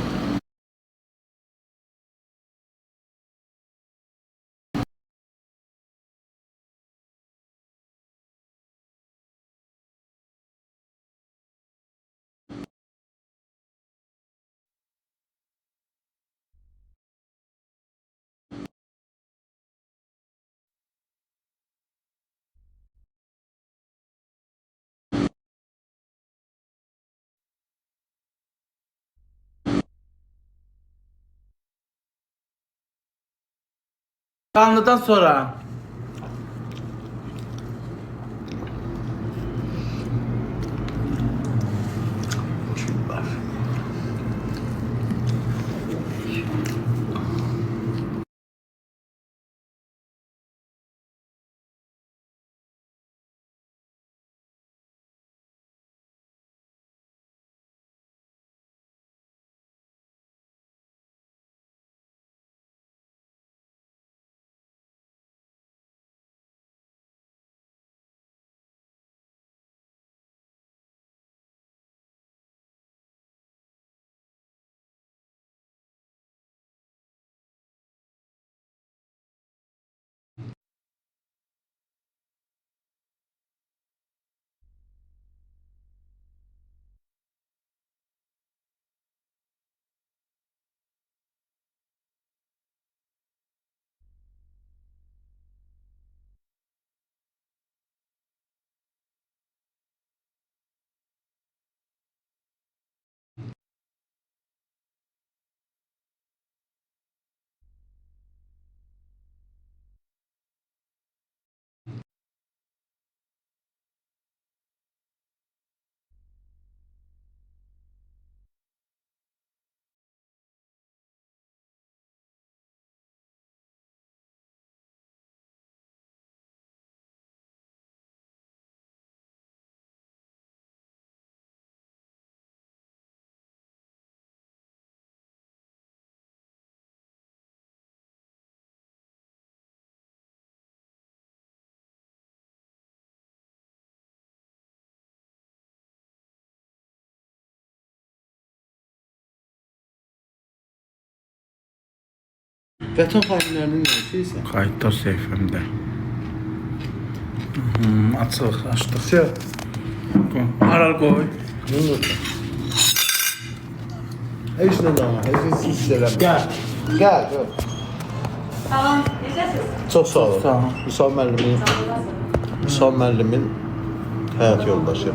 Kanlıdan sonra. Vətən xainlərinin nəyisi? Kayıtlar seyfimde. Açıq, açdıq. Sə, Aral qoy. heç nə daha, heç hiss eləmə. Gəl. Gəl. Tamam, necəsiz? Çox sağ olun. Sağ olun. Müsal müəllimin Müsal müəllimin həyat yoldaşı.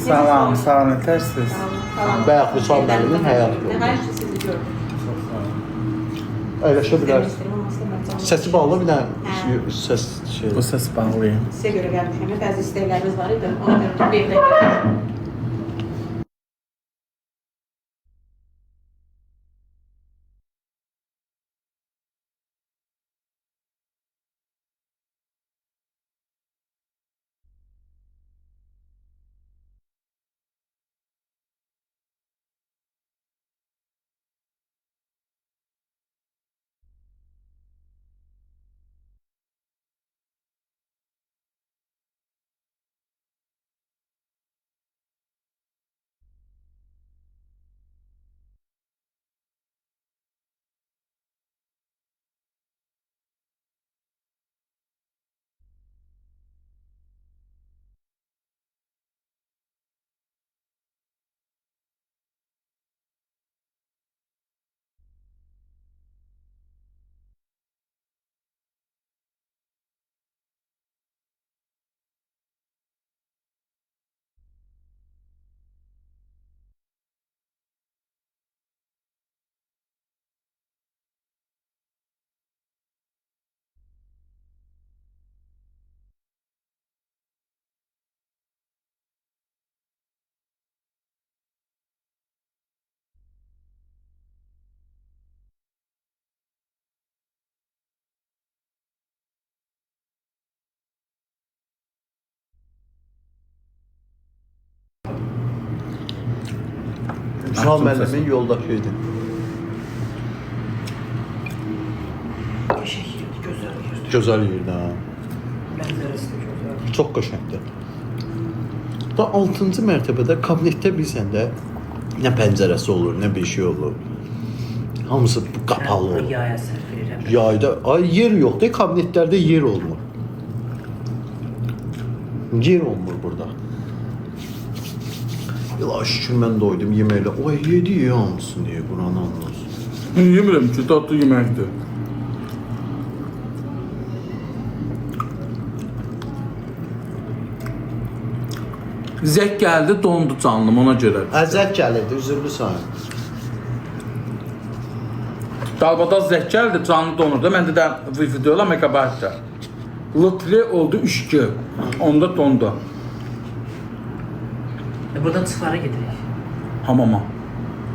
Salam, salam etərsiniz. Bayaq Vüsal müəllimin həyat yoldaşı. Hər şey sizi gördüm. Əyləşə bilərsiniz. Demək istəyirəm, amma sizə Səsi bağlı bir dənə səs şey. Bu səs bağlayın. sizə görə gəlmişəm. Bəzi istəklərimiz var idi. Ona görə bir yerdə gəlmişəm. Vüsal müəllimin yoldaşı idi. Qəşəng yerdir, gözəl yerdir. Gözəl yerdə ha. Mənzərəsi də gözəldir. Çox qəşəngdir. Da 6-cı mərtəbədə kabinetdə bilsən də nə pəncərəsi olur, nə bir şey olur. Hamısı qapalı olur. Yaya sərf edirəm. Yayda ay yer yoxdur, kabinetlərdə yer olmur. Yer olmur burada. İlahi şükür mən doydum yeməklə. Oy yedi hamısını ye, Quran anlasın. Yemirəm ki, tatlı yeməkdir. Zək gəldi, dondu canlım ona görə. Əzət gəlirdi, üzürlü sayın. Dalbadaz zək gəldi, canlı donurdu. Məndə də videola megabaytda. Lotri oldu 3G. Onda dondu. Buradan çıxara gedirik. Hamama.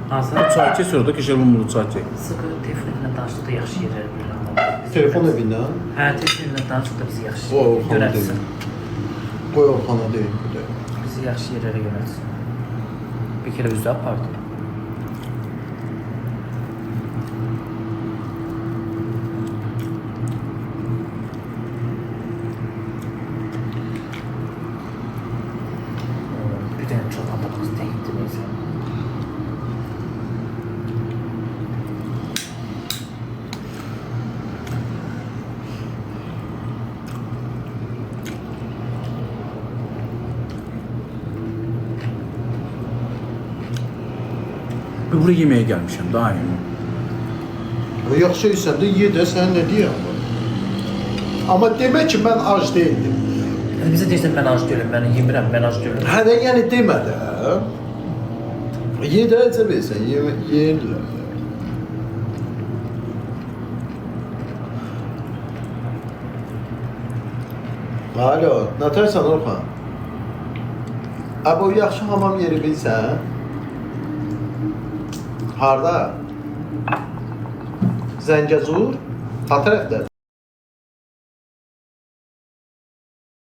Hansı? Çay içə sonra da keçər bunu çay içək. Sıxı telefonla danışdıqda yaxşı yerlər bilirəm. Telefon evindən. Hə, telefonla danışdıqda bizi yaxşı O xana görərsən. deyil. Qoy o xana deyil. Bizi yaxşı yerlərə yönəltsin. Bir kere üzdə apardı. Bir dənə çoban tapması deyildi neysə. Buraya yeməyə gəlmişəm daim. Yaxşı isə də ye də sən nə deyirəm? Amma demək ki mən ac deyildim. Yəni bizə deyirsən mən ac deyiləm, mən yemirəm, mən ac deyiləm. Hə də yəni demə də. Ye dəəcə bilsən, yeyirlər. Alo, nətərsən Orxan? Əbu yaxşı hamam yeri bilsən? Harda? Zəngəzur? Ha tərəfdə?